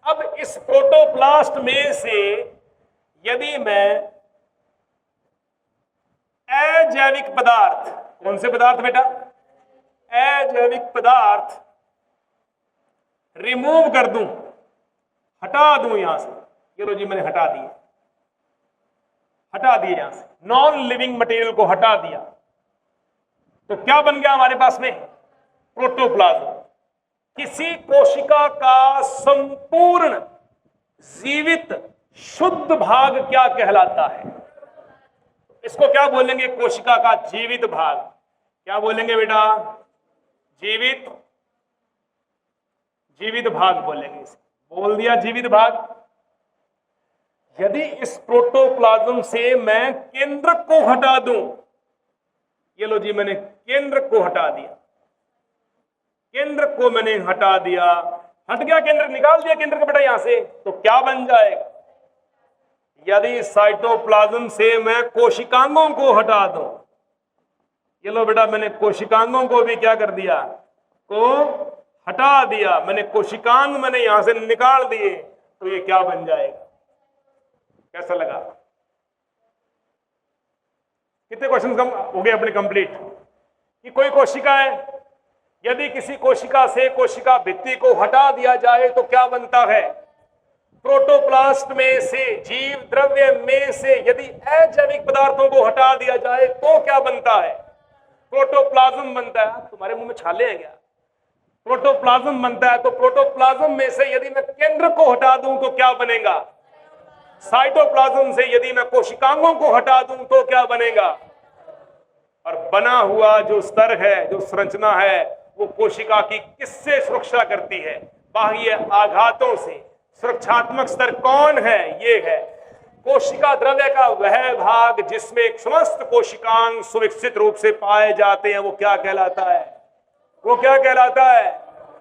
अब इस प्रोटोप्लास्ट में से यदि मैं अजैविक पदार्थ, कौन से पदार्थ बेटा? अजैविक पदार्थ रिमूव कर दूं, हटा दूं यहां से। ये लो जी, मैंने हटा दिए, हटा दिए यहां से। नॉन लिविंग मटेरियल को हटा दिया तो क्या बन गया हमारे पास में? प्रोटोप्लाज्म। किसी कोशिका का संपूर्ण जीवित शुद्ध भाग क्या कहलाता है? इसको क्या बोलेंगे? कोशिका का जीवित भाग। क्या बोलेंगे बेटा? जीवित भाग बोलेंगे इसे। बोल दिया जीवित भाग। यदि इस प्रोटोप्लाज्म से मैं केंद्रक को हटा दूं, ये लो जी, मैंने केंद्रक को हटा दिया। केंद्रक को मैंने हटा दिया, हट गया केंद्रक, निकाल दिया केंद्रक बेटा यहां से, तो क्या बन जाएगा? यदि साइटोप्लाज्म से मैं कोशिकांगों को हटा दूं, ये लो बेटा, मैंने कोशिकांगों को भी क्या कर दिया? को हटा दिया। मैंने कोशिकांग मैंने यहां से निकाल दिए, तो ये क्या बन जाएगा? कैसा लगा? कितने क्वेश्चन कम हो गए अपने कंप्लीट? कि कोई कोशिका है, यदि किसी कोशिका से कोशिका भित्ति को हटा दिया जाए तो क्या बनता है? प्रोटोप्लास्ट में से, जीव द्रव्य में से यदि अजैविक पदार्थों को हटा दिया जाए तो क्या बनता है? प्रोटोप्लाज्म बनता है। तुम्हारे मुंह में छाले हैं क्या? प्रोटोप्लाज्म बनता है। तो प्रोटोप्लाज्म में से यदि मैं केंद्र को हटा दूं तो क्या बनेगा? साइटोप्लाज्म से यदि मैं कोशिकांगों को हटा दूं तो क्या बनेगा? और बना हुआ जो स्तर है, जो संरचना है, वो कोशिका की किससे सुरक्षा करती है? बाह्य आघातों से। सुरक्षात्मक स्तर कौन है? ये है कोशिका द्रव्य का वह भाग जिसमें समस्त कोशिकांग सुविकसित रूप से पाए जाते हैं। वो क्या कहलाता है? वो क्या कहलाता है?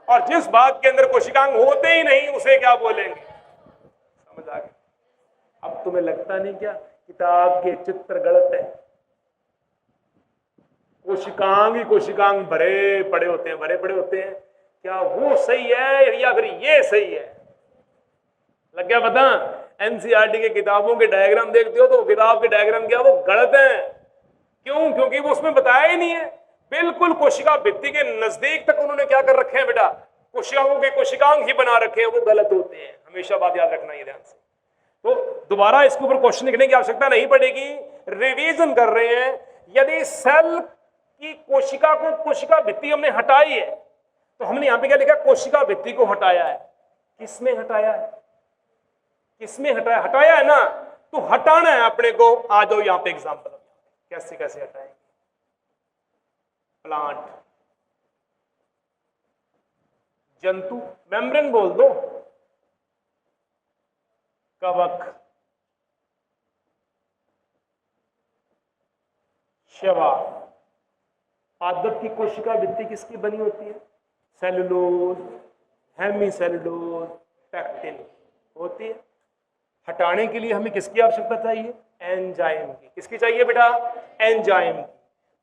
और जिस भाग के अंदर कोशिकांग होते ही नहीं उसे क्या बोलेंगे? समझ आ गया? अब तुम्हें लगता नहीं क्या किताब के चित्र गलत है? कोशिकांग ही कोशिकांग भरे पड़े होते हैं, भरे पड़े होते हैं। क्या वो सही है या फिर ये सही है? लग गया पता? एनसीईआरटी के किताबों के डायग्राम देखते हो तो किताब के डायग्राम क्या वो गलत है। क्यों? क्योंकि वो उसमें बताया ही नहीं है। बिल्कुल कोशिका भित्ति के नजदीक तक उन्होंने क्या कर रखे हैं बेटा? कोशिकाओं के कोशिकांग ही बना रखे हैं, वो गलत होते हैं। हमेशा बात याद रखना ये ध्यान से। तो दोबारा इसके ऊपर क्वेश्चन लिखने की आवश्यकता नहीं पड़ेगी, रिवीजन कर रहे हैं। यदि सेल की कोशिका को कोशिका भित्ति हमने हटाई है तो हमने यहां पे क्या लिखा? कोशिका भित्ति को हटाया है। किसमें हटाया है? किसमें हटाया? हटाया है ना, तो हटाना है अपने को। आ जाओ यहां पे एग्जांपल, कैसे कैसे हटाएंगे? प्लांट, जंतु, मेम्ब्रेन बोल दो। कवक, शैवाल। पादप की कोशिका भित्ति किसकी बनी होती है? सेलुलोज, हेमीसेलुलोज, पैक्टिन होती है। हटाने के लिए हमें किसकी आवश्यकता चाहिए? एंजाइम की। किसकी चाहिए बेटा? एंजाइम की।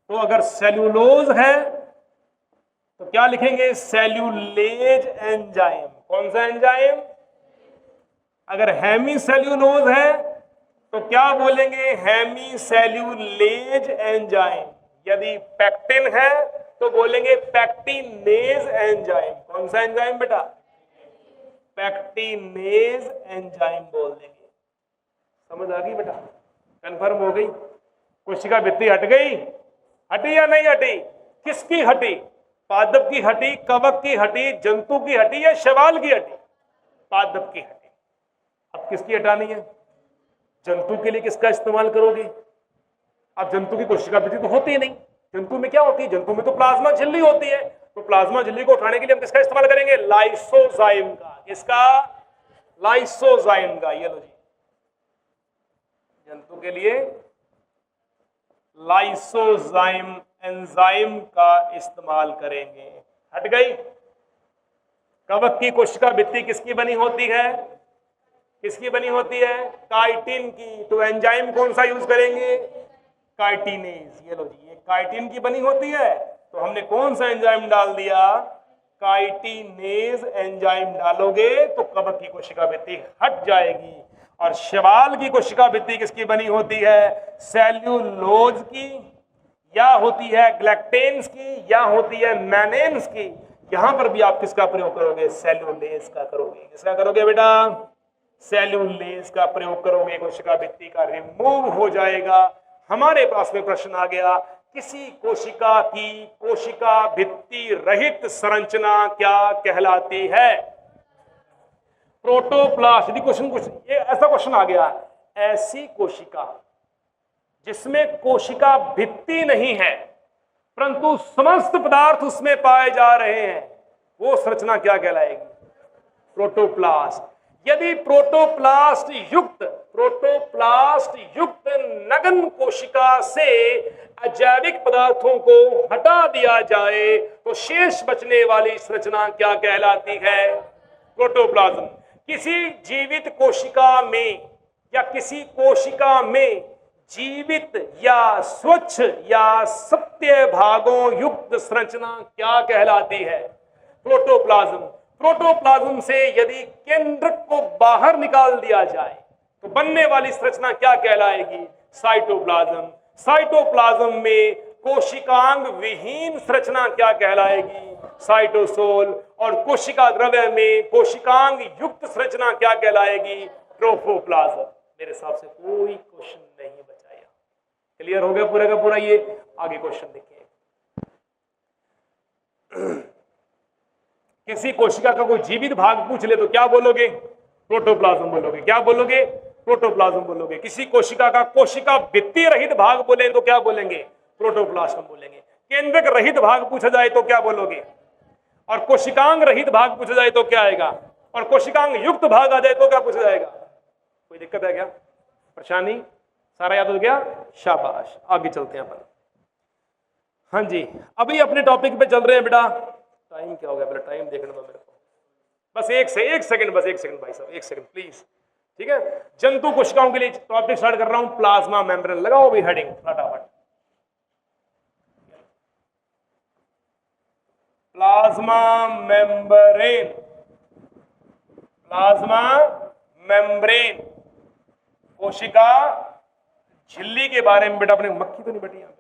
तो अगर सेलुलोज है तो क्या लिखेंगे? Cellulase enzyme. कौन सा एंजाइम? अगर हेमीसेल्यूलोज है तो क्या बोलेंगे? हेमीसेल्यूलेज एंजाइम। यदि पैक्टिन है तो बोलेंगे पैक्टिनेज एंजाइम। कौन सा एंजाइम बेटा? पैक्टिनेज एंजाइम बोल देंगे। समझ आ गई बेटा? कंफर्म हो गई? कोशिका भित्ति हट गई? हटी या नहीं हटी? किसकी हटी? पादप की हटी, कवक की हटी, जंतु की हटी या शैवाल की हटी? पादप की हटी। अब किसकी हटानी है? जंतु के लिए किसका इस्तेमाल करोगे? अब जंतु की कोशिका भित्ति तो होती ही नहीं। जंतु में क्या होती है? जंतु में तो प्लाज्मा झिल्ली होती है। तो प्लाज्मा झिल्ली को उठाने के लिए हम किसका इस्तेमाल करेंगे? लाइसोजाइम का। किसका? लाइसोजाइम का। ये लो जी, जंतु के लिए लाइसोजाइम एंजाइम का इस्तेमाल करेंगे। हट गई? कवक की कोशिका भित्ति किसकी बनी होती है? किसकी बनी होती है? काइटिन की। तो एंजाइम कौन सा यूज करेंगे? काइटिनेज। ये लो जी, ये काइटिन की बनी होती है तो हमने कौन सा एंजाइम डाल दिया? काइटिनेज एंजाइम डालोगे तो कवक की कोशिका भित्ति हट जाएगी। और शैवाल की कोशिका भित्ति किसकी बनी होती है? सेल्यूलोज की, या होती है ग्लैक्टेन्स की, या होती है मैनेन्स की। यहां पर भी आप किसका प्रयोग करोगे? सेल्यूलेज का करोगे। किसका करोगे बेटा? सेल्यूलेज का प्रयोग करोगे। कोशिका भित्ति का रिमूव हो जाएगा। हमारे पास में प्रश्न आ गया, किसी कोशिका की कोशिका भित्ति रहित संरचना क्या कहलाती है? प्रोटोप्लास्ट। यदि क्वेश्चन ये ऐसा क्वेश्चन आ गया, ऐसी कोशिका जिसमें कोशिका भित्ति नहीं है परंतु समस्त पदार्थ उसमें पाए जा रहे हैं, वो संरचना क्या कहलाएगी? प्रोटोप्लास्ट। यदि प्रोटोप्लास्ट युक्त नग्न कोशिका से अजैविक पदार्थों को हटा दिया जाए तो शेष बचने वाली संरचना क्या कहलाती है? प्रोटोप्लाज्म। किसी जीवित कोशिका में या किसी कोशिका में जीवित या स्वच्छ या सत्य भागों युक्त संरचना क्या कहलाती है? प्रोटोप्लाज्म। प्रोटोप्लाज्म से यदि केंद्रक को बाहर निकाल दिया जाए तो बनने वाली संरचना क्या कहलाएगी? साइटोप्लाज्म। साइटोप्लाज्म में कोशिकांग विहीन संरचना क्या कहलाएगी? साइटोसोल। और कोशिका द्रव्य में कोशिकांग युक्त संरचना क्या कहलाएगी? ट्रोफोप्लाज्म। मेरे हिसाब से कोई क्वेश्चन नहीं बचा है। क्लियर हो गया पूरा का पूरा? ये आगे क्वेश्चन देखिए। किसी कोशिका का कोई जीवित भाग पूछ ले तो क्या बोलोगे? प्रोटोप्लाज्म बोलोगे। क्या बोलोगे? प्रोटोप्लाज्म बोलोगे। किसी कोशिका का कोशिका भित्ति रहित भाग बोले तो क्या बोलेंगे? प्रोटोप्लाज्म बोलेंगे। केंद्रक रहित भाग पूछा जाए तो क्या बोलोगे? और कोशिकांग रहित भाग पूछा जाए तो क्या आएगा? और कोशिकांग युक्त भाग आ जाए तो क्या पूछा जाएगा? कोई दिक्कत है क्या? परेशानी? सारा याद हो गया? शाबाश। आगे चलते हैं अपन। हाँ जी, अभी अपने टॉपिक पे चल रहे हैं बेटा। टाइम क्या हो गया? पहले टाइम देखने दो मेरे को। बस एक सेकंड भाई साहब, एक सेकंड प्लीज। ठीक है, जंतु कोशिकाओं के लिए टॉपिक स्टार्ट कर रहा हूं। Plasma membrane. लगाओ भी हेडिंग फटाफट। Plasma membrane. प्लाज्मा मेम्ब्रेन कोशिका झिल्ली के बारे में बेटा अपने, मक्खी तो नहीं बैठी यहां?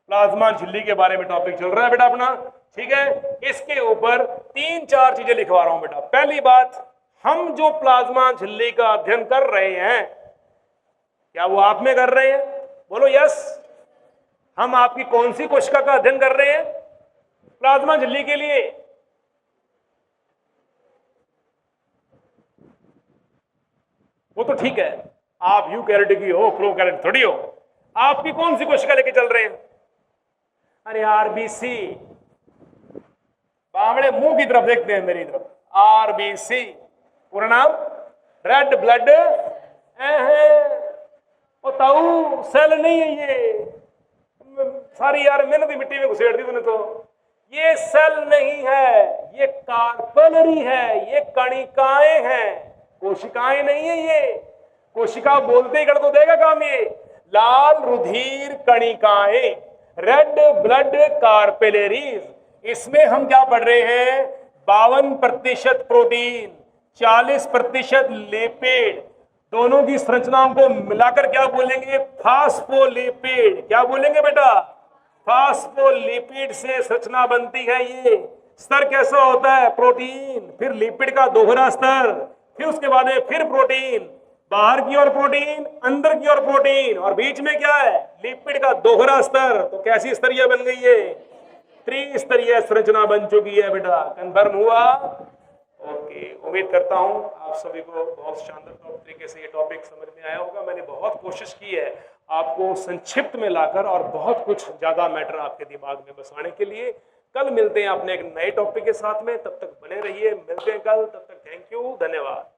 प्लाज्मा झिल्ली के बारे में टॉपिक चल रहा है बेटा अपना। ठीक है, इसके ऊपर 3-4 चीजें लिखवा रहा हूं बेटा। पहली बात, हम जो प्लाज्मा झिल्ली का अध्ययन कर रहे हैं, क्या वो आप में कर रहे हैं? बोलो यस। हम आपकी कौन सी कोशिका का अध्ययन कर रहे हैं? प्लाज्मा झिल्ली के लिए। वो तो ठीक है, आप यूकैरियोटिक की हो, प्रोकैरियोटिक थोड़ी हो। आपकी कौन सी कोशिका लेके चल रहे हैं? अरे आरबीसी। बावड़े मुंह की तरफ देखते हैं, मेरी तरफ। आरबीसी। पूरा नाम? रेड ब्लड ताऊ सेल नहीं है ये, सारी यार मेहनत मिट्टी में घुसेड़ दी तूने तो। ये सेल नहीं है, ये कार्पलरी है, ये कणिकाएं हैं, कोशिकाएं नहीं है ये। कोशिका बोलते ही कर तो देगा काम ये। लाल रुधिर कणिकाएं, रेड ब्लड कार्पेलरीज। इसमें हम क्या पढ़ रहे हैं? 52% प्रोटीन, 40% लिपिड, दोनों की संरचनाओं को मिलाकर क्या बोलेंगे? फास्फोलिपिड। क्या बोलेंगे बेटा? फास्फोलिपिड से संरचना बनती है ये। स्तर कैसा होता है? प्रोटीन, फिर लिपिड का दोहरा स्तर, फिर उसके बाद में फिर प्रोटीन, बाहर की ओर प्रोटीन, अंदर की ओर प्रोटीन, और बीच में क्या है? लिपिड का दोहरा स्तर। तो कैसी स्तरीय बन गई है? त्रिस्तरीय संरचना बन चुकी है बेटा। कन्फर्म हुआ? ओके, उम्मीद करता हूं आप सभी को बहुत शानदार तरीके से ये टॉपिक समझ में आया होगा। मैंने बहुत कोशिश की है आपको संक्षिप्त में लाकर और बहुत कुछ ज्यादा मैटर आपके दिमाग में बसाने के लिए। कल मिलते हैं अपने एक नए टॉपिक के साथ में, तब तक बने रहिए। मिलते हैं कल, तब तक थैंक यू, धन्यवाद।